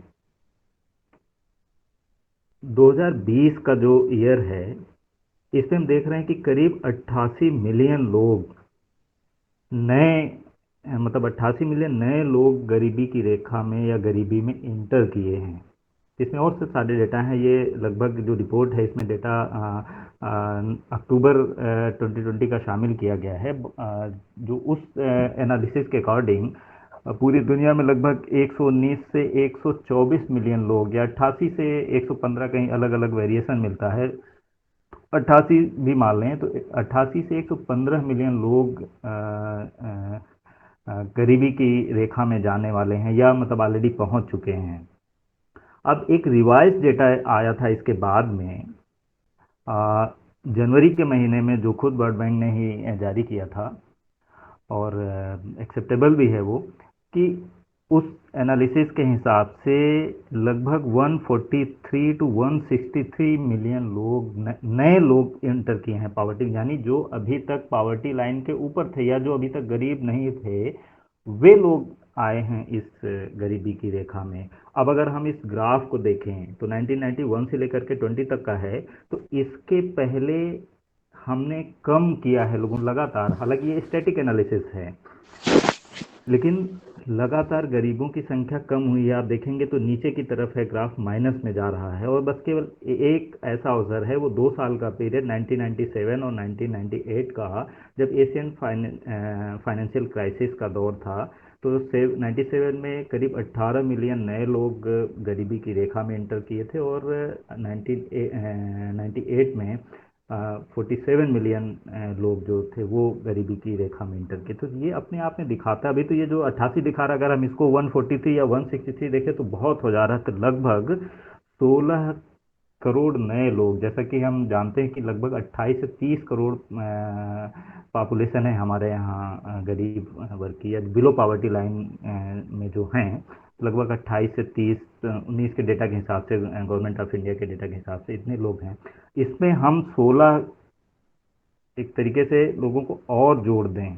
2020 का जो ईयर है, इसमें हम देख रहे हैं कि करीब 88 मिलियन लोग नए, मतलब 88 मिलियन नए लोग गरीबी की रेखा में या गरीबी में इंटर किए हैं। इसमें और से सारे डेटा हैं, ये लगभग जो रिपोर्ट है इसमें डेटा अक्टूबर 2020 का शामिल किया गया है। जो उस एनालिसिस के अकॉर्डिंग पूरी दुनिया में लगभग 119 से 124 मिलियन लोग, या 88 से 115, कहीं अलग अलग वेरिएशन मिलता है, 88 भी मान लें तो 88 से 115 मिलियन लोग गरीबी की रेखा में जाने वाले हैं, या मतलब ऑलरेडी पहुंच चुके हैं। अब एक रिवाइज डेटा आया था इसके बाद में, जनवरी के महीने में, जो खुद वर्ल्ड बैंक ने ही जारी किया था, और एक्सेप्टेबल भी है वो, कि उस एनालिसिस के हिसाब से लगभग 143 टू 163 मिलियन लोग नए लोग इंटर किए हैं पॉवर्टी, यानी जो अभी तक पॉवर्टी लाइन के ऊपर थे या जो अभी तक गरीब नहीं थे, वे लोग आए हैं इस गरीबी की रेखा में। अब अगर हम इस ग्राफ को देखें तो 1991 से लेकर के 20 तक का है, तो इसके पहले हमने कम किया है लोगों लगातार, हालांकि ये स्टैटिक एनालिसिस है, लेकिन लगातार गरीबों की संख्या कम हुई है। आप देखेंगे तो नीचे की तरफ है ग्राफ, माइनस में जा रहा है, और बस केवल एक ऐसा अवसर है, वो 2 साल का पीरियड 1997 और 1998 का, जब एशियन फाइनेंशियल क्राइसिस का दौर था। तो 97 में करीब 18 मिलियन नए लोग गरीबी की रेखा में इंटर किए थे, और 1998 में 47 मिलियन लोग जो थे वो गरीबी की रेखा में इंटर किए। तो ये अपने आप में दिखाता है, अभी तो ये जो 88 दिखा रहा है, अगर हम इसको 143 या 163 देखें तो बहुत हो जा रहा है। तो लगभग 16 करोड़ नए लोग, जैसा कि हम जानते हैं कि लगभग 28 से 30 करोड़ पॉपुलेशन है हमारे यहाँ गरीब वर्ग की, या बिलो पॉवर्टी लाइन में जो हैं, लगभग 28 से 30, 19 के डेटा के हिसाब से, गवर्नमेंट ऑफ इंडिया के डेटा के हिसाब से इतने लोग हैं। इसमें हम 16 एक तरीके से लोगों को और जोड़ दें,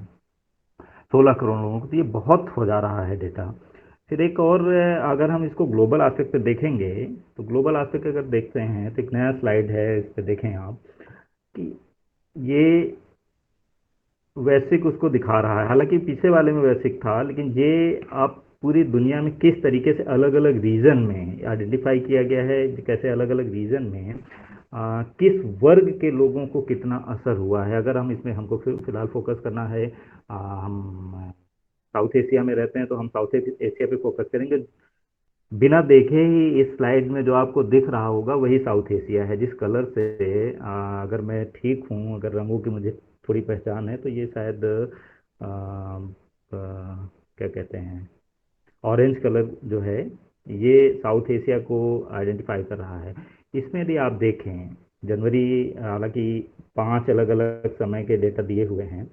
16 करोड़ लोगों को, तो ये बहुत हो जा रहा है डेटा। फिर एक और, अगर हम इसको ग्लोबल एस्पेक्ट पे देखेंगे, तो ग्लोबल एस्पेक्ट अगर देखते हैं तो एक नया स्लाइड है, इस पे देखें आप कि ये वैश्विक उसको दिखा रहा है, हालांकि पीछे वाले में वैश्विक था, लेकिन ये आप पूरी दुनिया में किस तरीके से अलग अलग रीजन में आइडेंटिफाई किया गया है, कैसे अलग अलग रीजन में किस वर्ग के लोगों को कितना असर हुआ है। अगर हम इसमें, हमको फिलहाल फोकस करना है, हम साउथ एशिया में रहते हैं तो हम साउथ एशिया पे फोकस करेंगे। बिना देखे ही इस स्लाइड में जो आपको दिख रहा होगा वही साउथ एशिया है, जिस कलर से, अगर मैं ठीक हूँ, अगर रंगों की मुझे थोड़ी पहचान है, तो ये शायद क्या कहते हैं, ऑरेंज कलर जो है, ये साउथ एशिया को आइडेंटिफाई कर रहा है। इसमें यदि आप देखें जनवरी, हालांकि 5 अलग अलग समय के डेटा दिए हुए हैं,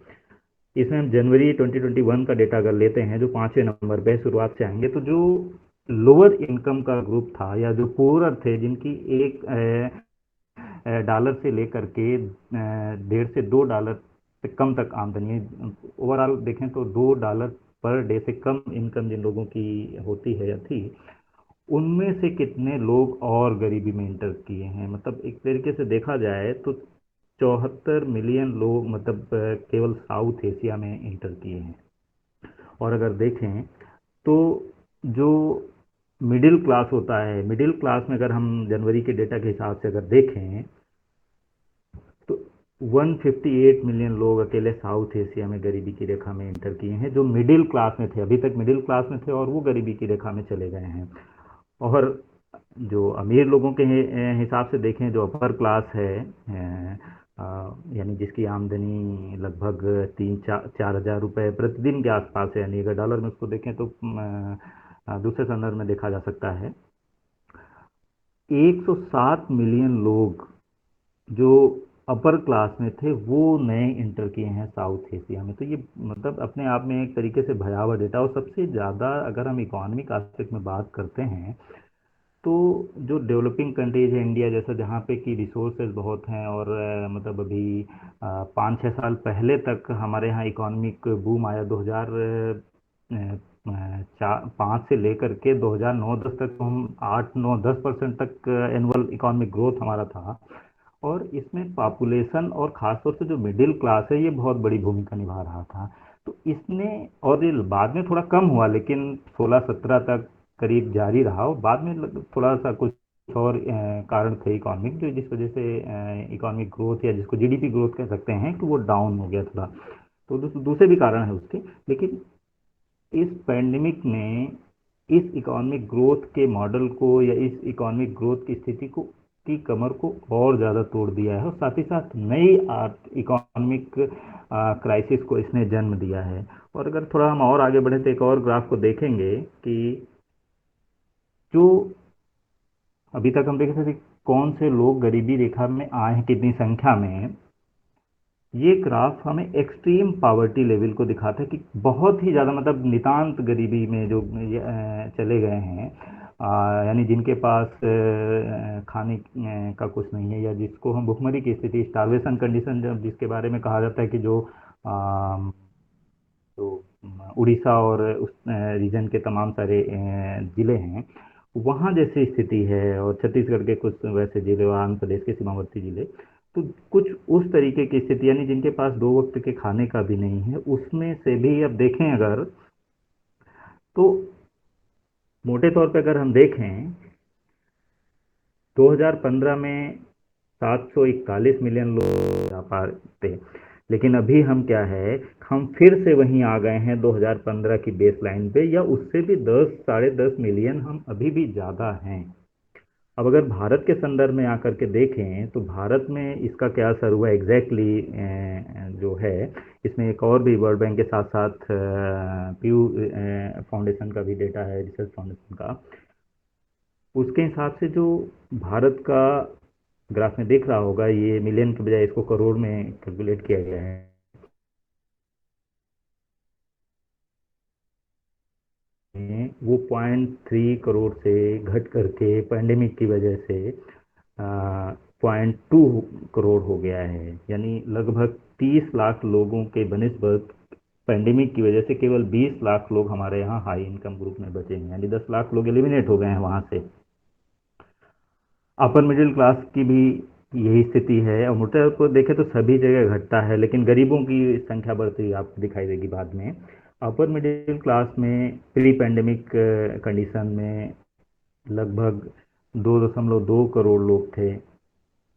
इसमें हम जनवरी 2021 का डेटा अगर लेते हैं, जो 5वें नंबर पे शुरुआत से आएंगे, तो जो लोअर इनकम का ग्रुप था, या जो पुअर थे, जिनकी $1 से लेकर के $1.5 से $2 से कम तक आमदनी है, ओवरऑल देखें तो $2 पर डे से कम इनकम जिन लोगों की होती है या थी, उनमें से कितने लोग और गरीबी में इंटर किए हैं। मतलब एक तरीके से देखा जाए तो 74 मिलियन लोग, मतलब केवल साउथ एशिया में इंटर किए हैं। और अगर देखें तो जो मिडिल क्लास होता है, मिडिल क्लास में अगर हम जनवरी के डेटा के हिसाब से अगर देखें तो 158 मिलियन लोग अकेले साउथ एशिया में गरीबी की रेखा में एंटर किए हैं, जो मिडिल क्लास में थे, अभी तक मिडिल क्लास में थे और वो गरीबी की रेखा में चले गए हैं। और जो अमीर लोगों के हिसाब से देखें, जो अपर क्लास है, यानी जिसकी आमदनी लगभग 3-4 हज़ार रुपये प्रतिदिन के आसपास है, यानी अगर डॉलर में उसको देखें तो दूसरे संदर्भ में देखा जा सकता है 107 मिलियन लोग जो अपर क्लास में थे वो नए इंटर किए हैं साउथ एशिया में। तो ये मतलब अपने आप में एक तरीके से भयावह डेटा। और सबसे ज़्यादा अगर हम इकोनॉमिक आस्पेक्ट में बात करते हैं तो जो डेवलपिंग कंट्रीज है, इंडिया जैसा, जहाँ पे कि रिसोर्सेज बहुत हैं और मतलब अभी 5-6 साल पहले तक हमारे यहाँ इकोनॉमिक बूम आया 2005 से लेकर के 2009-10 तक, तो हम 8-9-10% तक एनुअल इकोनॉमिक ग्रोथ हमारा था। और इसमें पॉपुलेशन और ख़ासतौर से जो मिडिल क्लास है ये बहुत बड़ी भूमिका निभा रहा था। तो इसने, और ये बाद में थोड़ा कम हुआ लेकिन 16-17 तक करीब जारी रहा, और बाद में थोड़ा सा कुछ और कारण थे इकोनॉमिक, जो जिस वजह से इकोनॉमिक ग्रोथ या जिसको जीडीपी ग्रोथ कह सकते हैं कि वो डाउन हो गया थोड़ा। तो दूसरे भी कारण है उसके। लेकिन इस पैंडेमिक ने इस इकोनॉमिक ग्रोथ के मॉडल को या इस इकोनॉमिक ग्रोथ की स्थिति को की कमर को और ज़्यादा तोड़ दिया है, और साथ ही साथ नई इकोनॉमिक क्राइसिस को इसने जन्म दिया है। और अगर थोड़ा हम और आगे बढ़े तो एक और ग्राफ को देखेंगे कि जो अभी तक हम देखे थे कि कौन से लोग गरीबी रेखा में आए हैं, कितनी संख्या में। ये ग्राफ हमें एक्सट्रीम पावर्टी लेवल को दिखाता है कि बहुत ही ज़्यादा, मतलब नितांत गरीबी में जो चले गए हैं, यानी जिनके पास खाने का कुछ नहीं है, या जिसको हम भुखमरी की स्थिति, स्टारवेशन कंडीशन, जब जिसके बारे में कहा जाता है कि जो उड़ीसा और उस रीजन के तमाम सारे ज़िले हैं वहाँ जैसी स्थिति है, और छत्तीसगढ़ के कुछ वैसे ज़िले और आंध्र प्रदेश के सीमावर्ती ज़िले, तो कुछ उस तरीके की स्थिति, यानी जिनके पास 2 वक्त के खाने का भी नहीं है, उसमें से भी अब देखें अगर, तो मोटे तौर पे अगर हम देखें 2015 में 741 मिलियन लोग आ पाते, लेकिन अभी हम क्या है, हम फिर से वहीं आ गए हैं 2015 की बेस लाइन पे, या उससे भी 10-10.5 मिलियन हम अभी भी ज़्यादा हैं। अब अगर भारत के संदर्भ में आकर के देखें तो भारत में इसका क्या असर हुआ एग्जैक्टली जो है, इसमें एक और भी वर्ल्ड बैंक के साथ साथ पीयू फाउंडेशन का भी डेटा है, रिसर्च फाउंडेशन का। उसके हिसाब से जो भारत का ग्राफ में दिख रहा होगा, ये मिलियन के बजाय इसको करोड़ में कैलकुलेट किया गया है। वो 0.3 करोड़ से घट करके पैंडेमिक की वजह से 0.2 करोड़ हो गया है, यानी लगभग 30 लाख लोगों के बनिस्बत पैंडेमिक की वजह से केवल 20 लाख लोग हमारे यहाँ हाई इनकम ग्रुप में बचे हैं, यानी 10 लाख लोग एलिमिनेट हो गए हैं वहाँ से। अपर मिडिल क्लास की भी यही स्थिति है, और मोटे तौर पर देखें तो सभी जगह घटता है, लेकिन गरीबों की संख्या बढ़ती आपको दिखाई देगी बाद में। अपर मिडिल क्लास में प्री पैंडेमिक कंडीशन में लगभग 2.2 करोड़ लोग थे,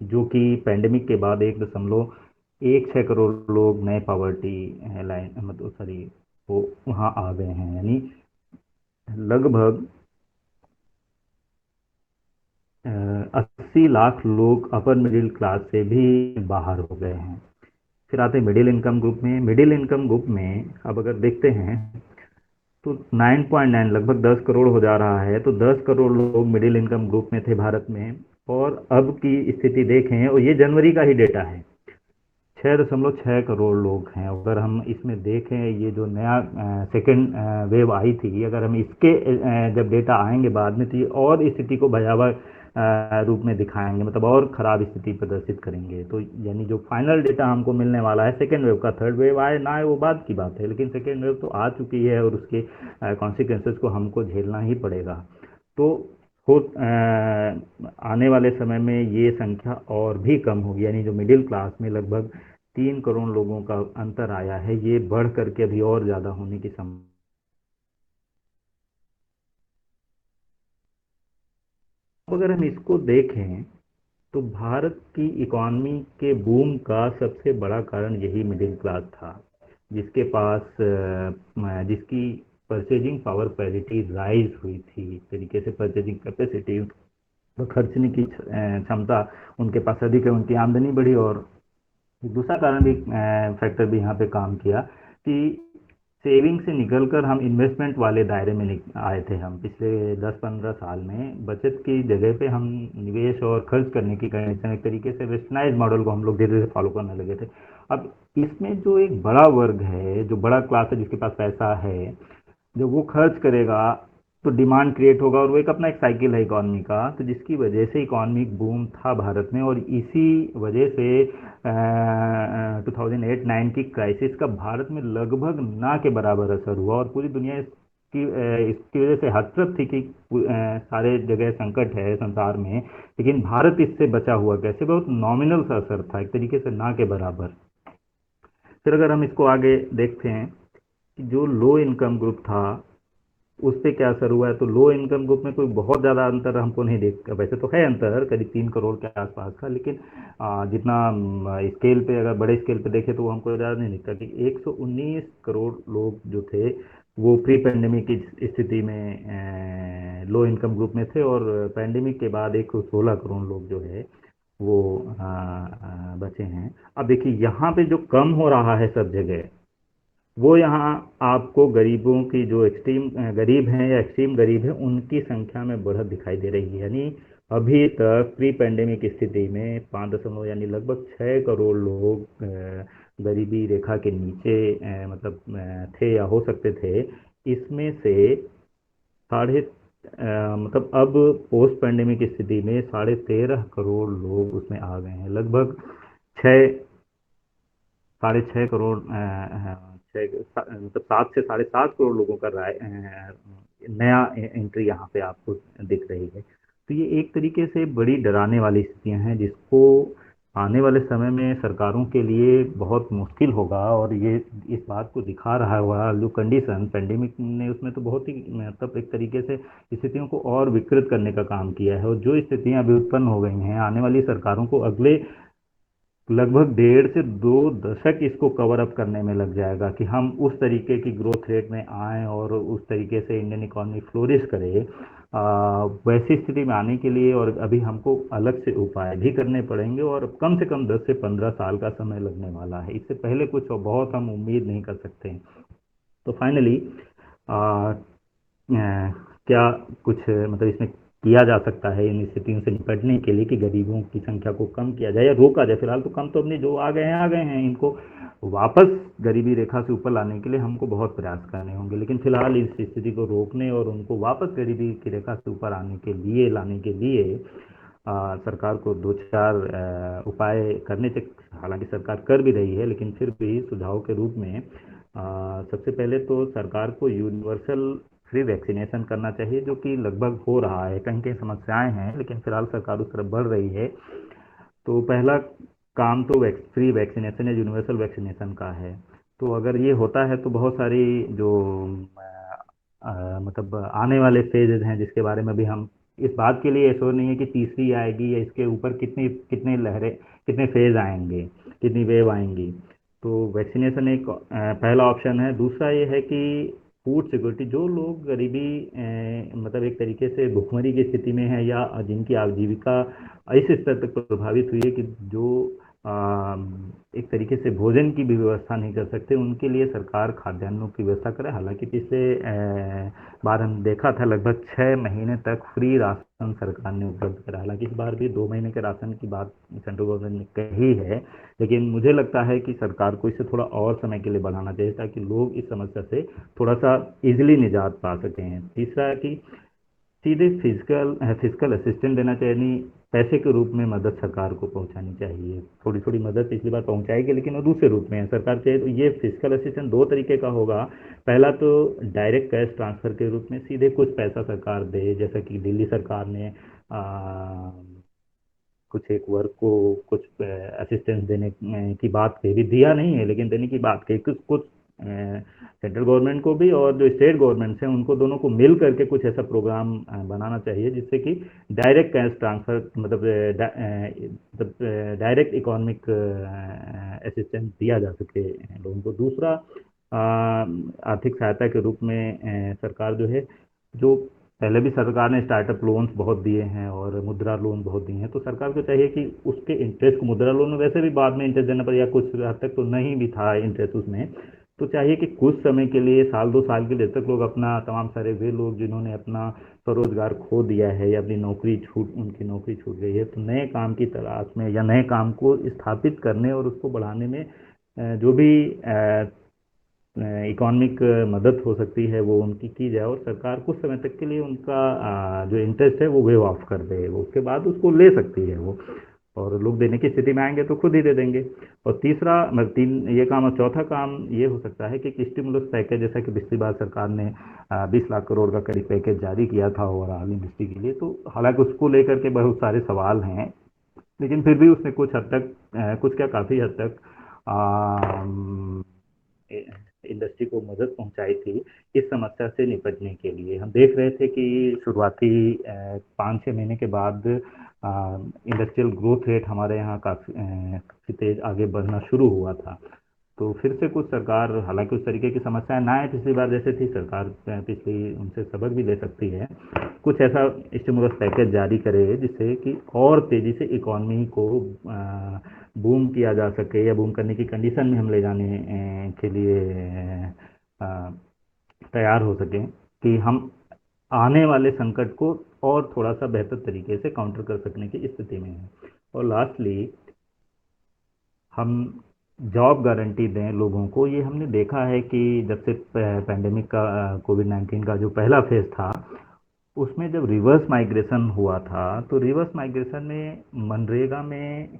जो कि पैंडेमिक के बाद 1.16 करोड़ लोग नए पावर्टी लाइन, मतलब सॉरी, वो वहाँ आ गए हैं, यानी लगभग 80 लाख लोग अपर मिडिल क्लास से भी बाहर हो गए हैं। फिर आते हैं मिडिल इनकम ग्रुप में। मिडिल इनकम ग्रुप में अब अगर देखते हैं तो 9.9 लगभग 10 करोड़ हो जा रहा है, तो 10 करोड़ लोग मिडिल इनकम ग्रुप में थे भारत में। और अब की स्थिति देखें, और ये जनवरी का ही डेटा है, 6.6 करोड़ लोग हैं। अगर हम इसमें देखें, ये जो नया सेकेंड वेव आई थी, अगर हम इसके जब डेटा आएंगे बाद में, तो ये और स्थिति को भयावह रूप में दिखाएंगे, मतलब और ख़राब स्थिति प्रदर्शित करेंगे। तो यानी जो फाइनल डेटा हमको मिलने वाला है सेकेंड वेव का, थर्ड वेव आए ना आए वो बात की बात है, लेकिन सेकेंड वेव तो आ चुकी है और उसके कॉन्सिक्वेंसेस को हमको झेलना ही पड़ेगा। तो आने वाले समय में ये संख्या और भी कम होगी, यानी जो मिडिल क्लास में लगभग 3 करोड़ लोगों का अंतर आया है, ये बढ़ करके अभी और ज़्यादा होने की संभावना। अगर हम इसको देखें तो भारत की इकॉनमी के बूम का सबसे बड़ा कारण यही मिडिल क्लास था, जिसके पास जिसकी परचेजिंग पावर पैरिटी राइज हुई थी, एक तरीके से परचेजिंग कैपेसिटी तो खर्चने की क्षमता उनके पास अधिक है, उनकी आमदनी बढ़ी। और दूसरा कारण भी फैक्टर भी यहाँ पे काम किया कि सेविंग से निकलकर हम इन्वेस्टमेंट वाले दायरे में आए थे। हम पिछले 10-15 साल में बचत की जगह पे हम निवेश और खर्च करने की कंडीशन, एक तरीके से वेस्टर्नाइज मॉडल को हम लोग धीरे धीरे फॉलो करने लगे थे। अब इसमें जो एक बड़ा वर्ग है, जो बड़ा क्लास है, जिसके पास पैसा है, जब वो खर्च करेगा तो डिमांड क्रिएट होगा, और वो एक अपना एक साइकिल है इकॉनमी का, तो जिसकी वजह से इकॉनमिक बूम था भारत में। और इसी वजह से 2008-9 की क्राइसिस का भारत में लगभग ना के बराबर असर हुआ, और पूरी दुनिया इसकी वजह से हतप्रभ थी कि सारे जगह संकट है संसार में, लेकिन भारत इससे बचा हुआ कैसे? बहुत नॉमिनल सा असर था, एक तरीके से ना के बराबर। फिर अगर हम इसको आगे देखते हैं कि जो लो इनकम ग्रुप था उस पर क्या असर हुआ है, तो लो इनकम ग्रुप में कोई बहुत ज़्यादा अंतर हमको नहीं देखता। वैसे तो है अंतर करीब 3 करोड़ के आसपास का, लेकिन जितना स्केल पे, अगर बड़े स्केल पे देखें तो वो हमको ज़्यादा नहीं दिखता कि 119 करोड़ लोग जो थे वो प्री पेंडेमिक की स्थिति में लो इनकम ग्रुप में थे, और पेंडेमिक के बाद 116 करोड़ लोग जो है वो बचे हैं। अब देखिए यहाँ पे जो कम हो रहा है सब जगह, वो यहाँ आपको गरीबों की, जो एक्सट्रीम गरीब हैं या एक्सट्रीम गरीब हैं, उनकी संख्या में बढ़त दिखाई दे रही है। यानी अभी तक प्री पेंडेमिक स्थिति में 5 यानी लगभग 6 करोड़ लोग गरीबी रेखा के नीचे मतलब थे या हो सकते थे। इसमें से साढ़े मतलब अब पोस्ट पेंडेमिक स्थिति में 13.5 करोड़ लोग उसमें आ गए हैं। लगभग छः 6.5 करोड़ मतलब 7 से 7.5 करोड़ लोगों का नया एंट्री यहाँ पे आपको दिख रही है। तो ये एक तरीके से बड़ी डराने वाली स्थितियाँ हैं, जिसको आने वाले समय में सरकारों के लिए बहुत मुश्किल होगा। और ये इस बात को दिखा रहा हुआ जो कंडीशन पेंडेमिक ने, उसमें तो बहुत ही मतलब एक तरीके से स्थितियों को और विकृत करने का काम किया है। और जो स्थितियाँ अभी उत्पन्न हो गई हैं, आने वाली सरकारों को अगले लगभग 1.5 से 2 दशक इसको कवर अप करने में लग जाएगा कि हम उस तरीके की ग्रोथ रेट में आएँ और उस तरीके से इंडियन इकॉनमी फ्लोरिश करे। वैसी स्थिति में आने के लिए और अभी हमको अलग से उपाय भी करने पड़ेंगे, और कम से कम 10 से 15 साल का समय लगने वाला है। इससे पहले कुछ बहुत हम उम्मीद नहीं कर सकते हैं। तो फाइनली क्या कुछ मतलब इसमें किया जा सकता है इन स्थितियों से निपटने के लिए कि गरीबों की संख्या को कम किया जाए या रोका जाए? फिलहाल तो कम तो अपने जो आ गए हैं, इनको वापस गरीबी रेखा से ऊपर लाने के लिए हमको बहुत प्रयास करने होंगे। लेकिन फिलहाल इस स्थिति को रोकने और उनको वापस गरीबी की रेखा से ऊपर लाने के लिए सरकार को 2-4 उपाय करने चाहिए। हालांकि सरकार कर भी रही है, लेकिन फिर भी सुझाव के रूप में सबसे पहले तो सरकार को यूनिवर्सल फ्री वैक्सीनेशन करना चाहिए, जो कि लगभग हो रहा है। कहीं कहीं समस्याएं हैं, लेकिन फिलहाल सरकार उस तरफ बढ़ रही है। तो पहला काम तो फ्री वैक्सीनेशन या यूनिवर्सल वैक्सीनेशन का है। तो अगर ये होता है तो बहुत सारी जो मतलब आने वाले फेजेज हैं, जिसके बारे में भी हम इस बात के लिए श्योर नहीं है कि तीसरी आएगी या इसके ऊपर कितनी कितने लहरें, कितने फेज आएंगे, कितनी वेव आएंगी। तो वैक्सीनेशन एक पहला ऑप्शन है। दूसरा ये है कि फूड सिक्योरिटी, जो लोग गरीबी मतलब एक तरीके से भुखमरी की स्थिति में है या जिनकी आजीविका इस स्तर तक प्रभावित हुई है कि जो एक तरीके से भोजन की भी व्यवस्था नहीं कर सकते, उनके लिए सरकार खाद्यान्नों की व्यवस्था करे। हालांकि पिछले बार हम देखा था लगभग 6 महीने तक फ्री राशन सरकार ने उपलब्ध करा। हालांकि इस बार भी 2 महीने के राशन की बात सेंट्रल गवर्नमेंट ने कही है, लेकिन मुझे लगता है कि सरकार को इसे थोड़ा और समय के लिए बढ़ाना चाहिए, ताकि लोग इस समस्या से थोड़ा सा इजिली निजात पा सकें। तीसरा है कि सीधे फिजिकल असिस्टेंट देना चाहिए, पैसे के रूप में मदद सरकार को पहुंचानी चाहिए। थोड़ी थोड़ी मदद पिछली बार पहुंचाएगी, लेकिन वो दूसरे रूप में है सरकार चाहिए। तो ये फिजिकल असिस्टेंट 2 तरीके का होगा। पहला तो डायरेक्ट कैश ट्रांसफर के रूप में सीधे कुछ पैसा सरकार दे, जैसा कि दिल्ली सरकार ने कुछ एक वर्ग को कुछ असिस्टेंस देने की बात कही, दिया नहीं है लेकिन देने की बात कही। कुछ सेंट्रल गवर्नमेंट को भी और जो स्टेट गवर्नमेंट्स हैं उनको दोनों को मिल करके कुछ ऐसा प्रोग्राम बनाना चाहिए जिससे कि डायरेक्ट कैश ट्रांसफर मतलब डायरेक्ट इकोनॉमिक असिस्टेंस दिया जा सके लोगों को। दूसरा आर्थिक सहायता के रूप में सरकार जो है, जो पहले भी सरकार ने स्टार्टअप लोन्स बहुत दिए हैं और मुद्रा लोन बहुत दिए हैं, तो सरकार को चाहिए कि उसके इंटरेस्ट को, मुद्रा लोन में वैसे भी बाद में इंटरेस्ट देना पड़ेगा, कुछ हद तक तो नहीं भी था इंटरेस्ट उसमें, तो चाहिए कि कुछ समय के लिए, साल 2 साल के लिए, तक लोग अपना, तमाम सारे वे लोग जिन्होंने अपना स्वरोजगार खो दिया है या अपनी उनकी नौकरी छूट गई है, तो नए काम की तलाश में या नए काम को स्थापित करने और उसको बढ़ाने में जो भी इकोनॉमिक मदद हो सकती है वो उनकी की जाए, और सरकार कुछ समय तक के लिए उनका जो इंटरेस्ट है वो वेव ऑफ कर दे, वो उसके बाद उसको ले सकती है वो, और लोग देने की स्थिति में आएंगे तो खुद ही दे देंगे। और तीसरा ये काम, और चौथा काम ये हो सकता है कि स्टिमुलस पैकेज, जैसा कि पिछली बार सरकार ने 20 लाख करोड़ का करीब पैकेज जारी किया था ओवरऑल इंडस्ट्री के लिए, तो हालांकि उसको लेकर के बहुत सारे सवाल हैं, लेकिन फिर भी उसने कुछ हद तक काफ़ी हद तक इंडस्ट्री को मदद पहुंचाई थी इस समस्या से निपटने के लिए। हम देख रहे थे कि शुरुआती 5-6 महीने के बाद इंडस्ट्रियल ग्रोथ रेट हमारे यहाँ काफ़ी तेज आगे बढ़ना शुरू हुआ था। तो फिर से कुछ सरकार, हालांकि उस तरीके की समस्याएं ना आए पिछली बार जैसे थी, सरकार पिछली उनसे सबक भी ले सकती है, कुछ ऐसा स्टिमुलस पैकेज जारी करे जिससे कि और तेज़ी से इकॉनमी को बूम किया जा सके, या बूम करने की कंडीशन में हम ले जाने के लिए तैयार हो सकें, कि हम आने वाले संकट को और थोड़ा सा बेहतर तरीके से काउंटर कर सकने की स्थिति में हैं। और लास्टली, हम जॉब गारंटी दें लोगों को। ये हमने देखा है कि जब से पैंडेमिक का, कोविड-19 का जो पहला फेज था, उसमें जब रिवर्स माइग्रेशन हुआ था, तो रिवर्स माइग्रेशन में मनरेगा में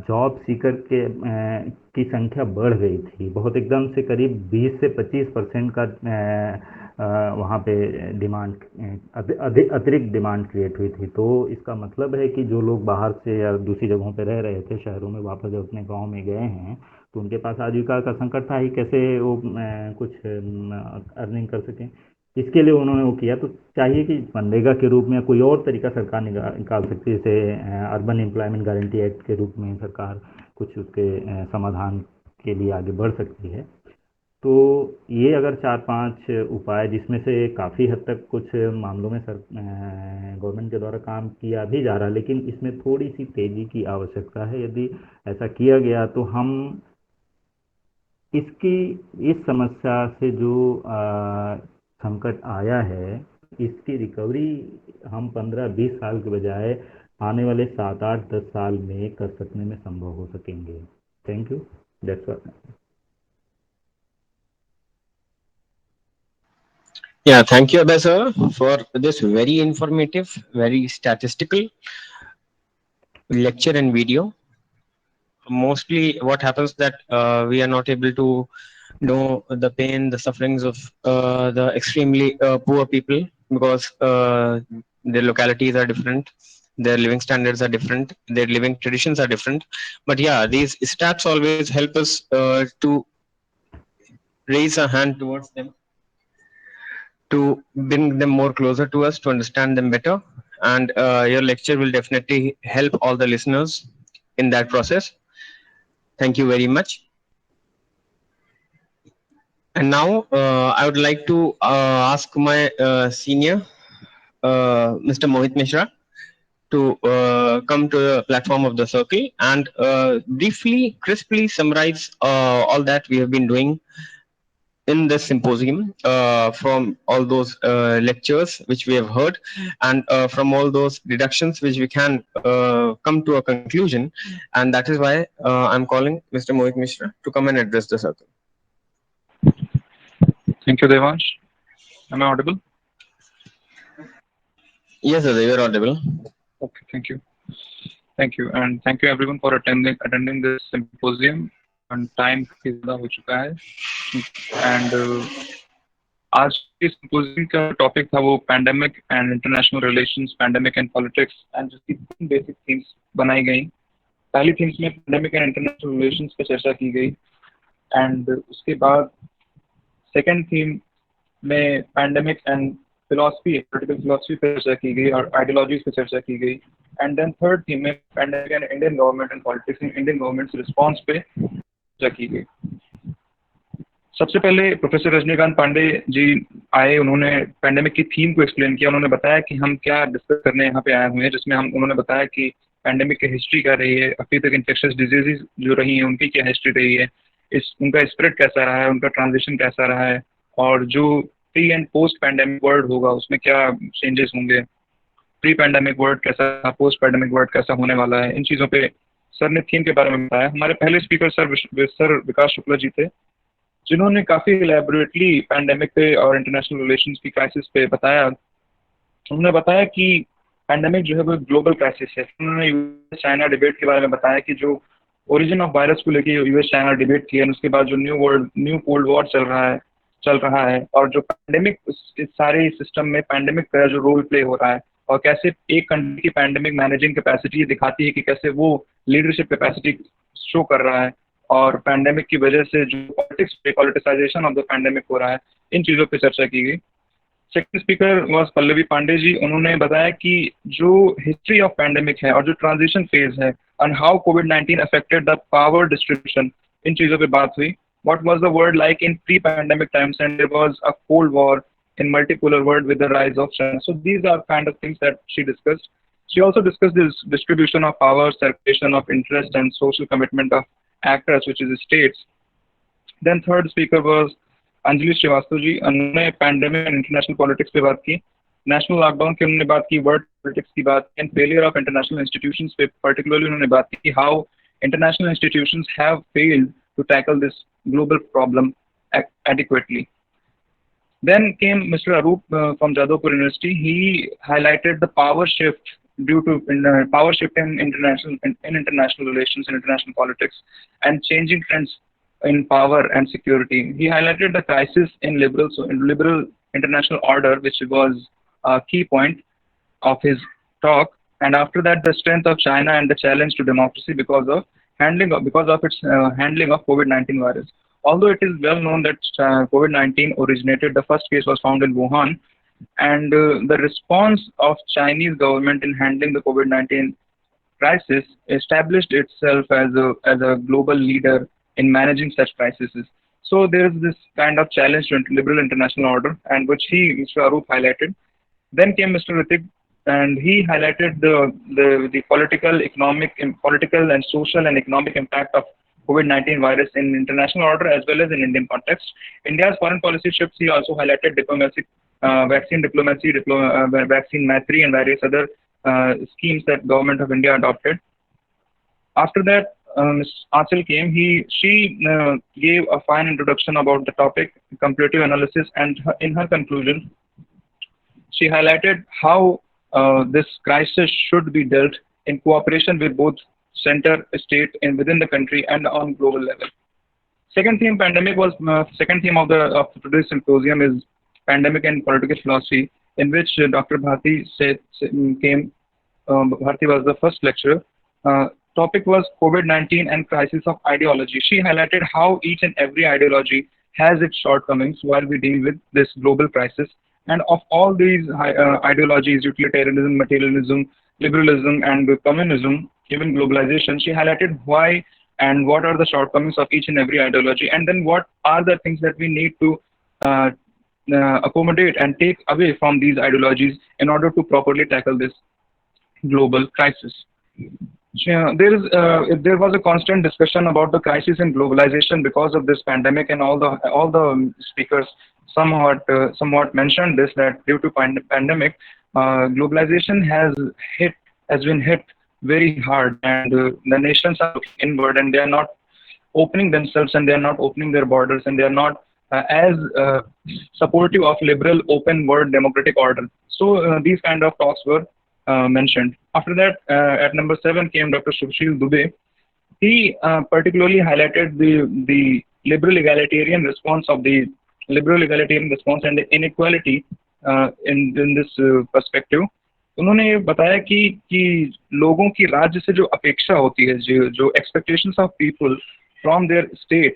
जॉब सीकर की संख्या बढ़ गई थी बहुत, एकदम से करीब 20 से 25% का वहाँ पे डिमांड, अतिरिक्त डिमांड क्रिएट हुई थी। तो इसका मतलब है कि जो लोग बाहर से या दूसरी जगहों पे रह रहे थे, शहरों में वापस जब अपने गांव में गए हैं, तो उनके पास आजीविका का संकट था ही, कैसे वो कुछ अर्निंग कर सकें। इसके लिए उन्होंने वो किया। तो चाहिए कि मनरेगा के रूप में कोई और तरीका सरकार निकाल सकती है, जैसे अर्बन एम्प्लॉयमेंट गारंटी एक्ट के रूप में सरकार कुछ उसके समाधान के लिए आगे बढ़ सकती है। तो ये अगर 4-5 उपाय, जिसमें से काफ़ी हद तक कुछ मामलों में गवर्नमेंट के द्वारा काम किया भी जा रहा है, लेकिन इसमें थोड़ी सी तेज़ी की आवश्यकता है। यदि ऐसा किया गया तो हम इस समस्या से जो संकट आया है, इसकी रिकवरी हम 15-20 साल के बजाय आने वाले 7-8-10 साल में कर सकने में संभव हो सकेंगे। Thank you, that's all. Yeah, thank you, Abhay sir, for this very informative, very statistical lecture and video. Mostly what happens that we are not able to know the pain, the sufferings of the extremely poor people, because their localities are different, their living standards are different, their living traditions are different. But yeah, these stats always help us to raise a hand towards them, to bring them more closer to us, to understand them better. And your lecture will definitely help all the listeners in that process. Thank you very much. And now I would like to ask my senior, Mr. Mohit Mishra, to come to the platform of the circle and briefly, crisply summarize all that we have been doing in this symposium, from all those lectures which we have heard, and from all those deductions which we can come to a conclusion. And that is why I'm calling Mr. Mohit Mishra to come and address the circle. Thank you, Devansh. Am I audible? Yes, sir, you are audible. Okay, thank you. Thank you, and thank you everyone for attending this symposium. And time is ज़्यादा हो चुका है, and आज के symposium का topic था वो pandemic and international relations, pandemic and politics, and जिसकी 3 बेसिक थीम्स बनाई गई। पहली थीम्स में पैंडेमिक एंड इंटरनेशनल रिलेशंस पर चर्चा की गई, एंड उसके बाद सेकेंड थीम में pandemic and philosophy, political philosophy पर चर्चा की गई और आइडियोलॉजीज पर चर्चा की गई। एंड देन थर्ड थीम में pandemic and Indian government and politics in Indian government response पे चर्चा की गई। सबसे पहले प्रोफेसर रजनीकांत पांडे जी आए, उन्होंने पैंडेमिक की थीम को एक्सप्लेन किया। उन्होंने बताया कि हम क्या डिस्कस करने यहाँ पे आए हुए हैं, जिसमें उन्होंने बताया कि पैंडेमिक की हिस्ट्री क्या रही है, अभी तक इन्फेक्शियस डिजीजेज जो रही हैं उनकी क्या हिस्ट्री रही है, उनका स्प्रेड कैसा रहा है, उनका ट्रांजिशन कैसा रहा है, और जो pre and post pandemic world होगा उसमें क्या चेंजेस होंगे, प्री पैंडेमिक वर्ल्ड कैसा, पोस्ट पैंडेमिक वर्ल्ड कैसा होने वाला है। इन चीज़ों पे सर ने थीम के बारे में बताया। हमारे पहले स्पीकर सर विकास शुक्ला जी थे, जिन्होंने काफ़ी इलेबोरेटली पैंडेमिक पे और इंटरनेशनल रिलेशंस की क्राइसिस पे बताया। उन्होंने बताया कि पैंडेमिक जो है वो ग्लोबल क्राइसिस है। उन्होंने यूएस चाइना डिबेट के बारे में बताया कि जो ओरिजिन ऑफ वायरस को लेके यूएस चाइना डिबेट थी, और उसके बाद जो न्यू कोल्ड वॉर चल रहा है, और जो पैंडेमिक इस सारे सिस्टम में पैंडेमिक का जो रोल प्ले हो रहा है, और कैसे एक कंट्री की पैंडेमिक मैनेजिंग कैपेसिटी दिखाती है कि कैसे वो लीडरशिप कैपेसिटी शो कर रहा है, और पैंडेमिक की वजह से जो पॉलिटिसाइजेशन ऑफ द पैंडेमिक हो रहा है, इन चीज़ों पे चर्चा की गई। Second speaker was Pallavi Pandey ji. उन्होंने बताया कि जो हिस्ट्री ऑफ पैंडेमिक है और जो ट्रांजिशन फेज है, एंड हाउ कोविड-19 अफेक्टेड द पावर डिस्ट्रीब्यूशन, इन चीज़ों पे बात हुई। What was the world like in pre-pandemic times, and there was a cold war in multipolar world with the rise of China. So these are kind of things that she discussed. She also discussed this distribution of power, separation of interest, and social commitment of actors, which is states. Then third speaker was Anjali Srivastava ji. उन्होंने pandemic and international politics पे बात की, national lockdown की उन्होंने बात की, world politics की बात की, and failure of international institutions पे पर्टिकुलरली उन्होंने बात की, how international institutions have failed to tackle this global problem adequately. Then came Mr. Arup from Jadavpur University. He highlighted the power shift due to power shift in international relations and international politics, and changing trends in power and security. He highlighted the crisis in liberal international order, which was a key point of his talk. And after that, the strength of China and the challenge to democracy because of its handling of COVID-19 virus. Although it is well known that COVID-19 originated, the first case was found in Wuhan, and the response of Chinese government in handling the COVID-19 crisis established itself as a global leader in managing such crises. So there is this kind of challenge to liberal international order, and which Mr. Arup highlighted. Then came Mr. Ritik, and he highlighted the political and social and economic impact of COVID-19 virus in international order as well as in Indian context. India's foreign policy shifts. He also highlighted diplomacy, vaccine diplomacy, vaccine maitri, and various other schemes that government of India adopted. After that, Ms. Achal came. She gave a fine introduction about the topic comparative analysis, and in her conclusion, she highlighted how this crisis should be dealt in cooperation with both center, state, and within the country and on global level. Second theme, pandemic was second theme of today's symposium is pandemic and political philosophy, in which Dr. Bharti came. Bharti was the first lecturer. Topic was COVID-19 and crisis of ideology. She highlighted how each and every ideology has its shortcomings while we deal with this global crisis. And of all these ideologies, utilitarianism, materialism, liberalism, and communism, even globalization, she highlighted why and what are the shortcomings of each and every ideology, and then what are the things that we need to accommodate and take away from these ideologies in order to properly tackle this global crisis. There was a constant discussion about the crisis in globalization because of this pandemic, and all the speakers somewhat mentioned this, that due to pandemic, globalization has been hit very hard, and the nations are looking inward, and they are not opening themselves, and they are not opening their borders, and they are not as supportive of liberal, open world democratic order. So these kind of talks were mentioned. After that, at number 7 came Dr. Sushil Dubey. He particularly highlighted the liberal egalitarian response and the inequality in this perspective. उन्होंने ये बताया कि लोगों की राज्य से जो अपेक्षा होती है, जो expectations of people from their state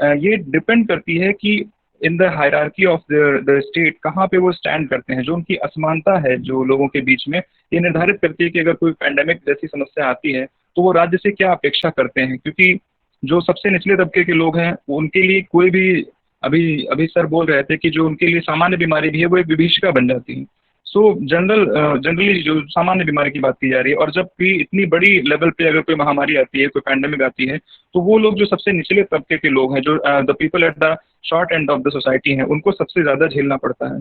ये डिपेंड करती है कि in the hierarchy of the state कहाँ पे वो स्टैंड करते हैं। जो उनकी असमानता है जो लोगों के बीच में, ये निर्धारित करती है कि अगर कोई पैंडेमिक जैसी समस्या आती है तो वो राज्य से क्या अपेक्षा करते हैं। क्योंकि जो सबसे निचले तबके के लोग हैं उनके लिए कोई भी, अभी अभी सर बोल रहे थे कि जो उनके लिए सामान्य बीमारी भी है वो एक विभीषिका बन जाती है। सो जनरली जो सामान्य बीमारी की बात की जा रही है, और जब भी इतनी बड़ी लेवल पे अगर कोई महामारी आती है, कोई पैंडेमिक आती है, तो वो लोग जो सबसे निचले तबके के लोग हैं, जो the people at the short end of the society हैं, उनको सबसे ज्यादा झेलना पड़ता है।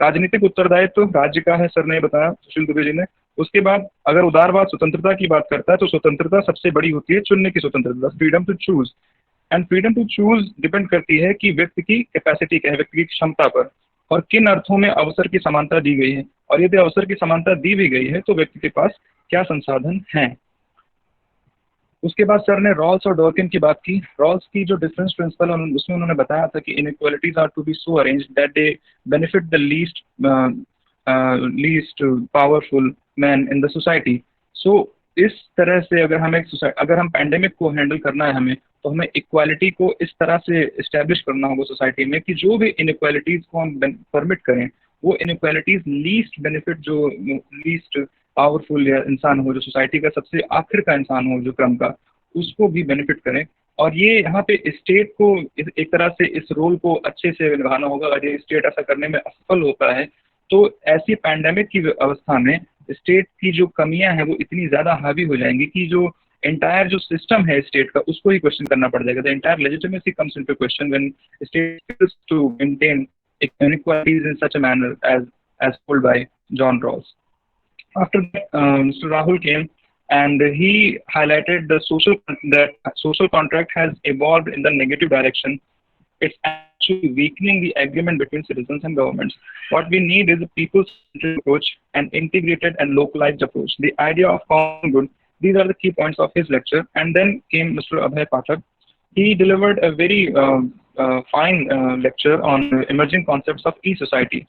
राजनीतिक उत्तरदायित्व राज्य का है, सर ने बताया, सुशील दुबे जी ने। उसके बाद अगर उदारवाद स्वतंत्रता की बात करता है तो स्वतंत्रता सबसे बड़ी होती है चुनने की स्वतंत्रता, freedom to choose. And freedom to choose depend करती है कि व्यक्ति की कैपेसिटी क्या है, व्यक्ति की क्षमता पर, और किन अर्थों में अवसर की समानता दी गई है। और यदि अवसर की समानता दी भी गई है तो व्यक्ति के पास क्या संसाधन हैं। उसके बाद सर ने रॉल्स और डॉर्किन की बात की। रॉल्स की जो डिफरेंस प्रिंसिपल उसमें उन्होंने बताया था कि inequalities are to be so arranged that they benefit the least powerful man in the society. So इस तरह से अगर हम पैंडेमिक को हैंडल करना है हमें, तो हमें इक्वालिटी को इस तरह से इस्टेब्लिश करना होगा सोसाइटी में कि जो भी इनइक्वालिटीज को हम परमिट करें, वो इनइक्वालिटीज लीस्ट बेनिफिट, जो लीस्ट पावरफुल या इंसान हो, जो सोसाइटी का सबसे आखिर का इंसान हो जो क्रम का, उसको भी बेनिफिट करें। और ये यहाँ पे स्टेट को एक तरह से इस रोल को अच्छे से निभाना होगा। अगर ये स्टेट ऐसा करने में असफल होता है तो ऐसी पैंडेमिक की अवस्था में स्टेट की जो कमियां हैं वो इतनी ज्यादा हावी हो जाएंगी कि जो एंटायर जो सिस्टम है स्टेट का, उसको ही क्वेश्चन करना पड़ जाएगा। The entire legitimacy comes into question when state fails to maintain inequalities in such a manner as told by John Rawls. After that, Mr. Rahul came and he highlighted that social contract has evolved in the negative direction. It's actually weakening the agreement between citizens and governments. What we need is a people-centered approach, an integrated and localized approach. The idea of common good. These are the key points of his lecture. And then came Mr. Abhay Pathak. He delivered a very fine lecture on emerging concepts of e-society.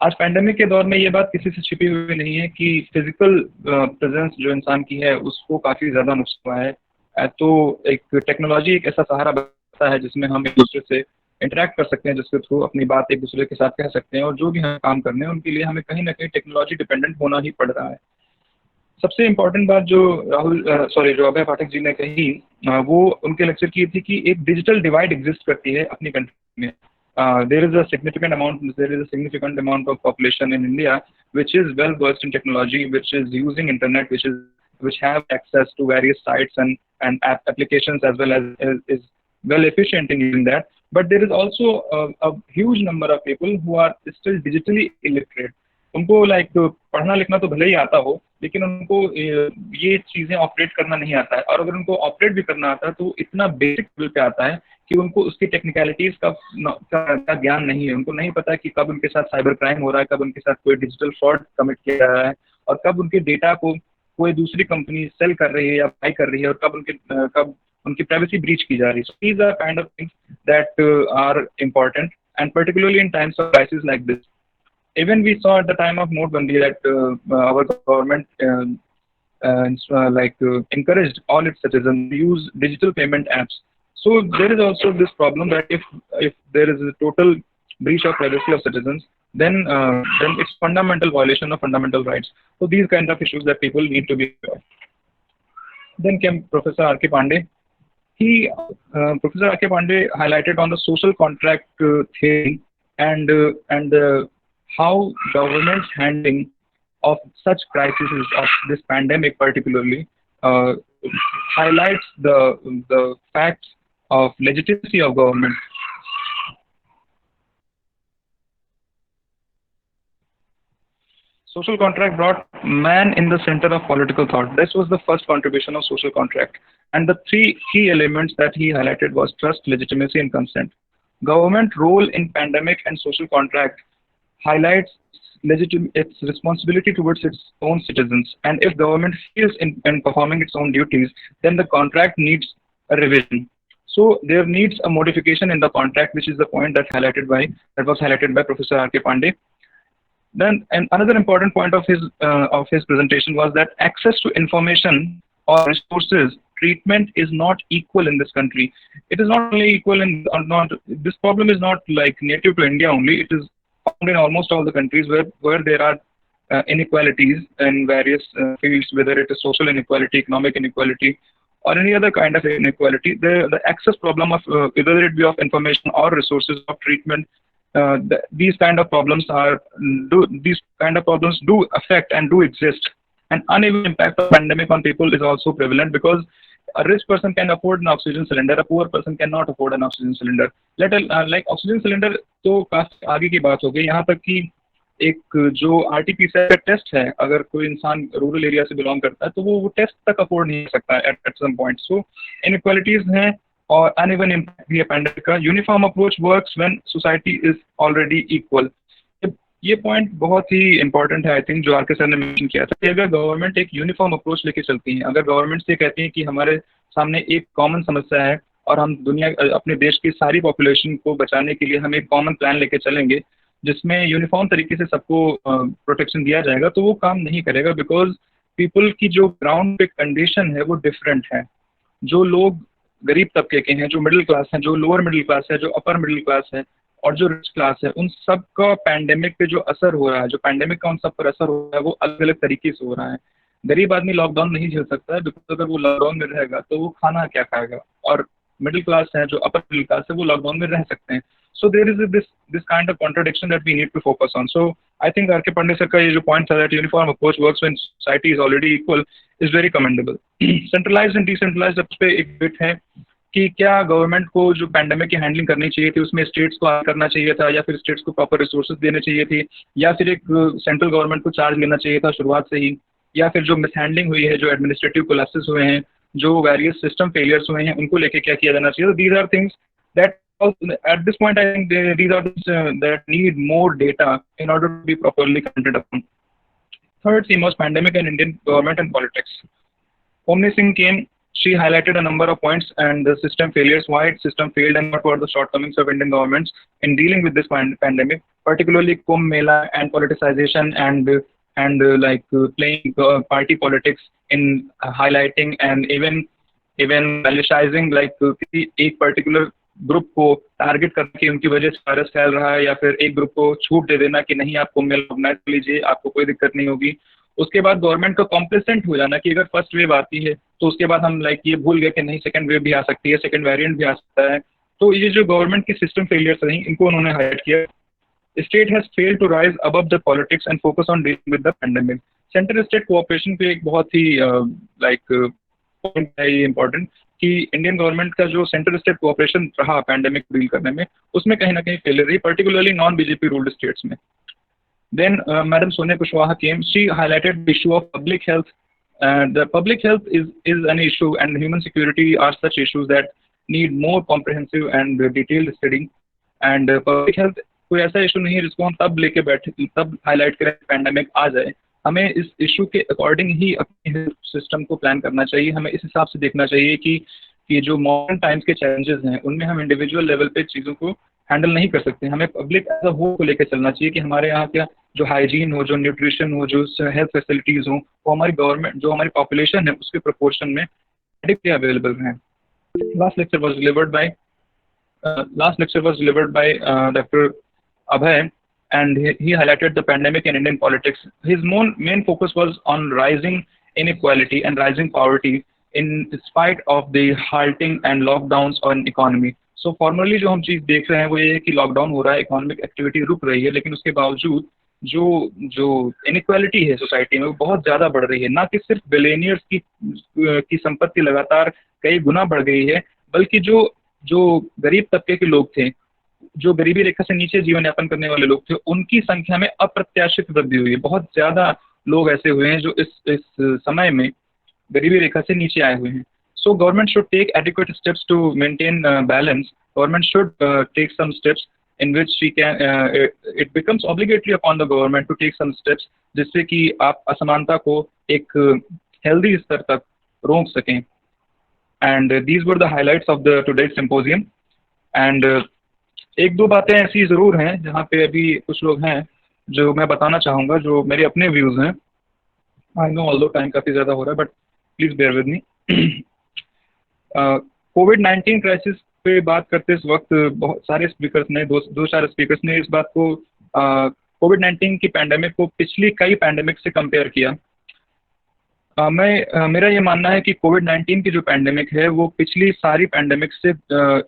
आज pandemic के दौर में ये बात किसी से छिपी हुई नहीं है कि फिजिकल प्रेजेंस जो इंसान की है उसको काफी ज्यादा नुकसान हुआ है। तो एक टेक्नोलॉजी एक ऐसा सहारा बनता है जिसमें हम एक दूसरे से इंटरेक्ट कर सकते हैं, जिसके थ्रू अपनी बात एक दूसरे के साथ कह सकते हैं, और जो भी हम काम करने हैं उनके लिए हमें कहीं ना कहीं टेक्नोलॉजी डिपेंडेंट होना ही पड़ रहा है। सबसे इम्पोर्टेंट बात जो जो अभय पाठक जी ने कही, वो उनके लेक्चर की थी कि एक डिजिटल डिवाइड एग्जिस्ट करती है अपनी कंट्री में। There is a significant amount of population in India which is well versed in technology, which is using internet, which have access to various sites and applications, as well as is well efficient in using that. But there is also a huge number of people who are still digitally illiterate. उनको पढ़ना लिखना तो भले ही आता हो, लेकिन उनको ये चीजें ऑपरेट करना नहीं आता है। और अगर उनको ऑपरेट भी करना आता है तो इतना बेसिक लेवल पे आता है कि उनको उसकी टेक्निकलिटीज का ज्ञान नहीं है। उनको नहीं पता कि कब उनके साथ साइबर क्राइम हो रहा है, कब उनके साथ कोई डिजिटल फ्रॉड कमिट किया जा रहा है, और कब उनके डेटा को कोई दूसरी कंपनी सेल कर रही है या बाय कर रही है, और कब उनकी प्राइवेसी ब्रीच की जा रही है। So these are kind of things that are important, and particularly in times of crisis like this. Even we saw at the time of Notebandi that our government encouraged all its citizens to use digital payment apps. So there is also this problem that if there is a total breach of privacy of citizens, then it's fundamental violation of fundamental rights. So these kind of issues that people need to be aware of. Then came Professor R.K. Pandey. Professor R.K. Pandey highlighted on the social contract theory and how government's handling of such crises, of this pandemic particularly, highlights the facts of legitimacy of government. Social contract brought man in the center of political thought. This was the first contribution of social contract. And the three key elements that he highlighted was trust, legitimacy, and consent. Government role in pandemic and social contract highlights its responsibility towards its own citizens. And if government fails in performing its own duties, then the contract needs a revision. So there needs a modification in the contract, which is the point that was highlighted by Professor R.K. Pandey. Then another important point of his presentation was that access to information or resources treatment is not equal in this country. It is not only equal in, not, this problem is not like native to India only. It is found in almost all the countries where there are inequalities in various fields, whether it is social inequality, economic inequality, or any other kind of inequality. The access problem of whether it be of information or resources of treatment, these kind of problems do affect and do exist. An uneven impact of pandemic on people is also prevalent, because a rich person can afford an oxygen cylinder, a poor person cannot afford an oxygen cylinder. Like oxygen cylinder तो काफी आगे की बात हो गई, यहाँ तक कि एक जो RT-PCR का टेस्ट है, अगर कोई इंसान रूरल एरिया से बिलोंग करता है तो वो टेस्ट तक अफोर्ड नहीं कर सकता at some point. So inequalities हैं और अनइवन इम्पैक्ट भी है पैंडेमिक का. Uniform approach works when society is already equal. ये पॉइंट बहुत ही इंपॉर्टेंट है, आई थिंक, जो आर के सर ने मेंशन किया था कि अगर गवर्नमेंट एक यूनिफॉर्म अप्रोच लेके चलती है, अगर गवर्नमेंट से कहती है कि हमारे सामने एक कॉमन समस्या है और हम अपने देश की सारी पॉपुलेशन को बचाने के लिए हम एक कॉमन प्लान लेके चलेंगे जिसमें यूनिफॉर्म तरीके से सबको प्रोटेक्शन दिया जाएगा, तो वो काम नहीं करेगा, बिकॉज पीपल की जो ग्राउंड पे कंडीशन है वो डिफरेंट है. जो लोग गरीब तबके के हैं, जो मिडिल क्लास हैं, जो लोअर मिडिल क्लास है, जो अपर मिडिल क्लास है और जो रिच क्लास है, उन सब का पैंडेमिक पे जो असर हो रहा है, जो पैंडेमिक का उन सब पर असर हो रहा है, वो अलग अलग तरीके से हो रहा है. गरीब आदमी लॉकडाउन नहीं झेल सकता है, बिकॉज अगर वो लॉकडाउन में रहेगा तो वो खाना क्या खाएगा, और मिडिल क्लास है, जो अपर मिडिल क्लास है, वो लॉकडाउन में रह सकते हैं. So there is this kind of contradiction that we need to focus on. So I think R.K. Pandey sir का ये जो point था that uniform approach works when society is already equal is very commendable. Centralized and decentralized उस पे एक bit है कि क्या गवर्नमेंट को जो पैंडेमिक की हैंडलिंग करनी चाहिए थी उसमें स्टेट्स को करना चाहिए था, या फिर स्टेट्स को प्रॉपर रिसोर्सेज देने चाहिए थे, या फिर एक सेंट्रल गवर्नमेंट को चार्ज लेना चाहिए था शुरुआत से ही, या फिर जो मिसहैंडलिंग हुई है, जो एडमिनिस्ट्रेटिव कोलैप्सेस हुए हैं, जो वेरियस सिस्टम फेलियर्स हुए हैं, उनको लेके क्या किया जाना चाहिए. These are things that at this point I think these are things that need more data in order to be properly commented upon. Third theme was pandemic and Indian government and politics. Omni Singh came, she highlighted a number of points and the system failures, why its system failed and what were the shortcomings of Indian governments in dealing with this pandemic, particularly Kumbh Mela and politicization and playing party politics in highlighting and even realizing like एक particular group को target करके उनकी वजह से virus फैल रहा है, या फिर एक ग्रुप को छूट दे देना कि नहीं आप कुंभ मेला ऑर्गेनाइज कर लीजिए, आपको कोई दिक्कत नहीं होगी. उसके बाद गवर्नमेंट को कॉम्प्लेसेंट हो जाना कि अगर फर्स्ट वेव आती है तो उसके बाद हम ये भूल गए कि नहीं सेकंड वेव भी आ सकती है, सेकंड वेरिएंट भी आ सकता है. तो ये जो गवर्नमेंट की सिस्टम फेलियर्स रही, इनको उन्होंने हाईलाइट किया. State has failed to rise above the politics and focus on dealing with the pandemic. Centre state cooperation पे एक बहुत ही पॉइंट है ये इंपॉर्टेंट कि इंडियन गवर्नमेंट का जो सेंट्रल स्टेट कोऑपरेशन रहा पैंडेमिक डील करने में, उसमें कहीं ना कहीं फेलियर रही, particularly non BJP ruled states में. Then madam Sonia Kushwaha came, she highlighted the issue of public health. The public health is an issue and human security are such issues that need more comprehensive and detailed study. And public health कोई ऐसा issue नहीं है जिसको हम तब लेके बैठे, तब हाईलाइट करें पैंडेमिक आ जाए. हमें इस इशू के अकॉर्डिंग ही अपने हेल्थ सिस्टम को प्लान करना चाहिए. हमें इस हिसाब से देखना चाहिए कि जो मॉडर्न टाइम्स के चैलेंजेस हैं उनमें हम इंडिविजुअल लेवल पे चीज़ों को हैंडल नहीं कर सकते. हमें पब्लिक एज अ होल को लेकर चलना चाहिए कि हमारे यहाँ क्या जो हाइजीन हो, जो न्यूट्रिशन हो, जो हेल्थ फैसिलिटीज़ हो, वो हमारी गवर्नमेंट जो हमारी पॉपुलेशन है उसके प्रोपोर्शन में एडिक्टली अवेलेबल हैं. Last lecture was delivered by doctor Abhay, and he highlighted the pandemic in Indian politics. His main focus was on rising inequality and rising poverty in spite of the halting and lockdowns on economy. So formally जो हम चीज़ देख रहे हैं वो ये है कि lockdown हो रहा है, इकोनॉमिक एक्टिविटी रुक रही है, लेकिन उसके बावजूद जो इनइक्वालिटी है सोसाइटी में वो बहुत ज़्यादा बढ़ रही है. ना कि सिर्फ बिलियनियर्स की संपत्ति लगातार कई गुना बढ़ गई है, बल्कि जो गरीब तबके के लोग थे, जो गरीबी रेखा से नीचे जीवन यापन करने वाले लोग थे, उनकी संख्या में अप्रत्याशित वृद्धि हुई है. बहुत ज्यादा लोग ऐसे हुए हैं जो इस समय में गरीबी रेखा से नीचे आए हुए हैं. So government should take adequate steps to maintain balance. Government should take some steps in which she can, it becomes obligatory upon the government to take some steps जिससे कि आप असमानता को एक हेल्दी स्तर तक रोक सकें. And these were the highlights of the today's symposium. And एक दो बातें ऐसी ज़रूर हैं जहाँ पे अभी कुछ लोग हैं जो मैं बताना चाहूँगा, जो मेरे अपने व्यूज़ हैं. आई नो ऑल्दो टाइम काफ़ी ज़्यादा हो रहा है, but please bear with me. कोविड-19 क्राइसिस पे बात करते इस वक्त बहुत सारे स्पीकर्स ने दो चार स्पीकर्स ने इस बात को कोविड-19 की पैंडेमिक को पिछली कई पैंडेमिक से कंपेयर किया। मेरा ये मानना है कि कोविड-19 की जो पैंडेमिक है वो पिछली सारी पैंडेमिक से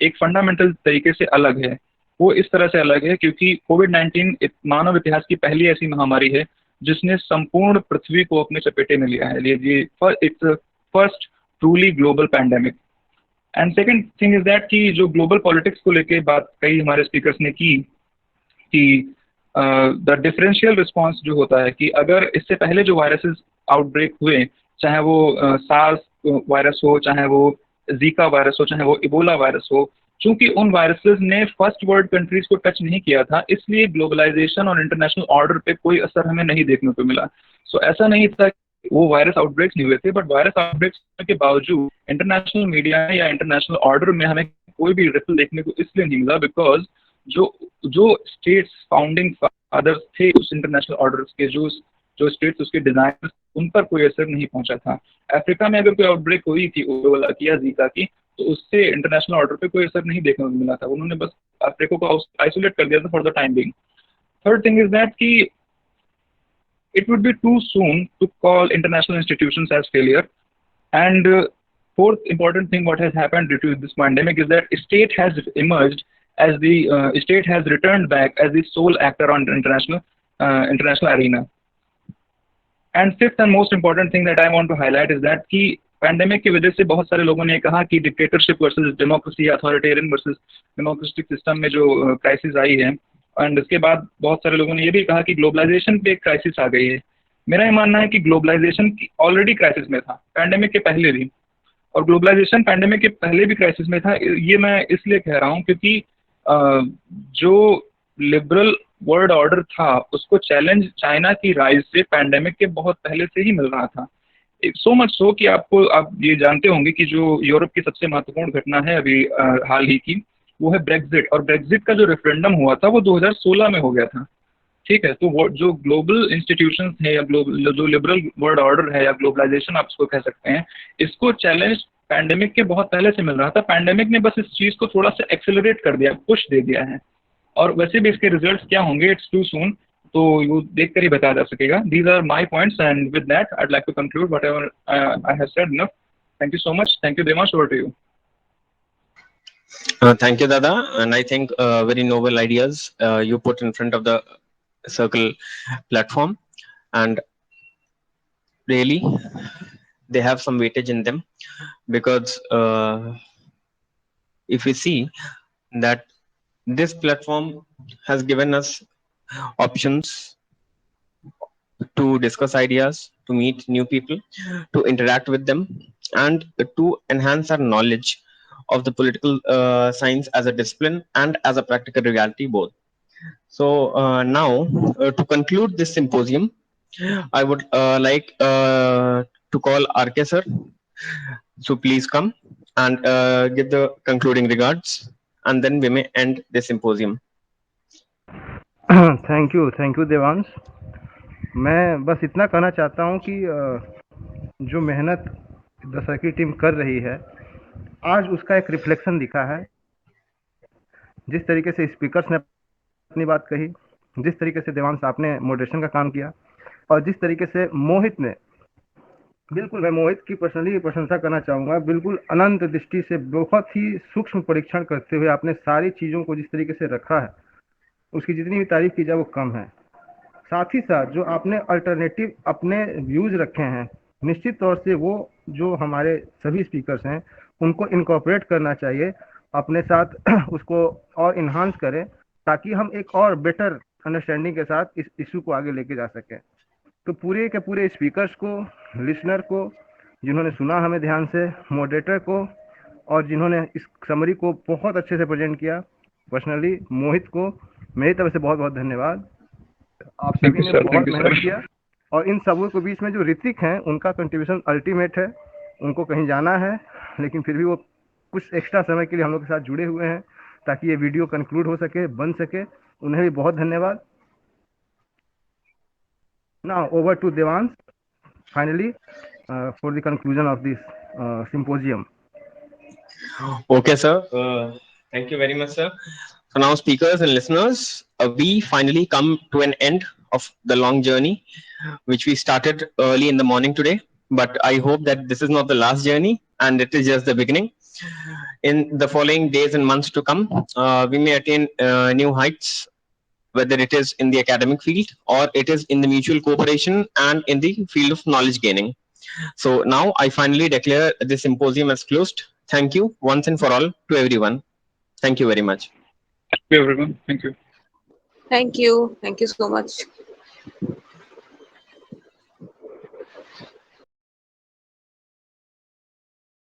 एक फंडामेंटल तरीके से अलग है। वो इस तरह से अलग है क्योंकि कोविड-19 मानव इतिहास की पहली ऐसी महामारी है जिसने संपूर्ण पृथ्वी को अपने चपेटे में लिया है। It's first truly global pandemic. And second thing is that कि जो ग्लोबल पॉलिटिक्स को लेके बात कई हमारे स्पीकर्स ने की कि द डिफरेंशियल रिस्पांस जो होता है कि अगर इससे पहले जो वायरसेस आउटब्रेक हुए, चाहे वो सार्स वायरस हो, चाहे वो जीका वायरस हो, चाहे वो इबोला वायरस हो, चूंकि उन वायरसेस ने फर्स्ट वर्ल्ड कंट्रीज को टच नहीं किया था, इसलिए ग्लोबलाइजेशन और इंटरनेशनल ऑर्डर पे कोई असर हमें नहीं देखने को मिला। सो ऐसा नहीं था कि वो वायरस आउटब्रेक्स नहीं हुए थे, बट वायरस आउटब्रेक्स के बावजूद इंटरनेशनल मीडिया या इंटरनेशनल ऑर्डर में हमें कोई भी रिपल देखने को इसलिए नहीं मिला बिकॉज जो स्टेट्स फाउंडिंग फादर्स थे उस इंटरनेशनल ऑर्डर के, जो स्टेट्स उसके डिजाइन, उन पर कोई असर नहीं पहुंचा था। अफ्रीका में अगर कोई आउटब्रेक हुई थी इबोला की या जीका की, तो उससे इंटरनेशनल ऑर्डर पे कोई असर नहीं देखने को मिला था। उन्होंने बस अफ्रीका को आइसोलेट कर दिया था for the time being. Third thing is that कि it would be too soon to call international institutions as failure. And fourth important thing what has happened due to this pandemic is that state has emerged as the state has returned back as the sole actor on international arena. And fifth and most important thing that I want to highlight is that कि pandemic की वजह से बहुत सारे लोगों ने कहा कि dictatorship versus democracy, authoritarian versus democratic system में जो क्राइसिस आई है, एंड इसके बाद बहुत सारे लोगों ने ये भी कहा कि ग्लोबलाइजेशन पे एक क्राइसिस आ गई है। मेरा ये मानना है कि ग्लोबलाइजेशन ऑलरेडी क्राइसिस में था, पैंडेमिक के पहले भी, और ग्लोबलाइजेशन पैंडेमिक के पहले भी क्राइसिस में था। ये मैं इसलिए कह रहा हूँ क्योंकि जो लिबरल वर्ल्ड ऑर्डर था उसको चैलेंज चाइना की राइज से पैंडेमिक के बहुत पहले से ही मिल रहा था। सो मच सो कि आप ये जानते होंगे कि जो यूरोप की सबसे महत्वपूर्ण घटना है अभी हाल ही की, वो है ब्रेक्जिट। और ब्रेक्जिट का जो रेफरेंडम हुआ था वो 2016 में हो गया था। ठीक है, तो वो जो ग्लोबल इंस्टीट्यूशंस है या जो लिबरल वर्ल्ड ऑर्डर है या ग्लोबलाइजेशन आप इसको कह सकते हैं, इसको चैलेंज पैंडेमिक के बहुत पहले से मिल रहा था। पैंडेमिक ने बस इस चीज को थोड़ा सा एक्सेलरेट कर दिया, पुश दे दिया है। और वैसे भी इसके रिजल्ट्स क्या होंगे, इट्स टू सून, तो वो देख कर ही बताया जा सकेगा। These are my points and with that I would like to conclude whatever I have said enough. Thank you so much. Thank you Devansh, over to you. Thank you, Dada. And I think very noble ideas you put in front of the circle platform, and really they have some weightage in them, because if we see that this platform has given us options to discuss ideas, to meet new people, to interact with them, and to enhance our knowledge of the political science as a discipline and as a practical reality both. So now to conclude this symposium, I would like to call RK sir. So please come and give the concluding regards, and then we may end this symposium. Thank you Devansh. मैं बस इतना कहना चाहता हूँ कि जो मेहनत the circle team कर रही है, आज उसका एक रिफ्लेक्शन दिखा है। जिस तरीके से स्पीकर्स ने अपनी बात कही, जिस तरीके से देवांश आपने मॉडरेशन का काम किया, और जिस तरीके से मोहित ने, बिल्कुल मैं मोहित की पर्सनली प्रशंसा करना चाहूँगा, बिल्कुल अनंत दृष्टि से बहुत ही सूक्ष्म परीक्षण करते हुए आपने सारी चीज़ों को जिस तरीके से रखा है, उसकी जितनी भी तारीफ की जाए वो कम है। साथ ही साथ जो आपने अल्टरनेटिव अपने व्यूज रखे हैं, निश्चित तौर से वो जो हमारे सभी स्पीकर्स हैं उनको इनकॉर्पोरेट करना चाहिए अपने साथ, उसको और इन्हांस करें ताकि हम एक और बेटर अंडरस्टैंडिंग के साथ इस इशू को आगे लेके जा सकें। तो पूरे के पूरे स्पीकर्स को, लिसनर को, जिन्होंने सुना हमें ध्यान से, मॉडरेटर को, और जिन्होंने इस समरी को बहुत अच्छे से प्रेजेंट किया, पर्सनली मोहित को मेरी तरफ से बहुत बहुत धन्यवाद। आप सभी ने बहुत मेहनत किया, और इन सबों के बीच में जो ऋतिक हैं उनका कंट्रीब्यूशन अल्टीमेट है। उनको कहीं जाना है, लेकिन फिर भी वो कुछ एक्स्ट्रा समय के लिए हम लोग के साथ जुड़े हुए हैं ताकि ये वीडियो कंक्लूड हो सके, बन सके। उन्हें भी बहुत धन्यवाद। Now over to Devansh finally for the conclusion of this symposium. Okay, sir. Thank you very much, sir. So now, speakers and listeners, we finally come to an end of the long journey, which we started early in the morning today. But I hope that this is not the last journey, and it is just the beginning. In the following days and months to come, we may attain new heights, whether it is in the academic field or it is in the mutual cooperation and in the field of knowledge gaining. So now I finally declare this symposium as closed. Thank you once and for all to everyone. Thank you very much. Thank you, everyone. Thank you. Thank you. Thank you so much.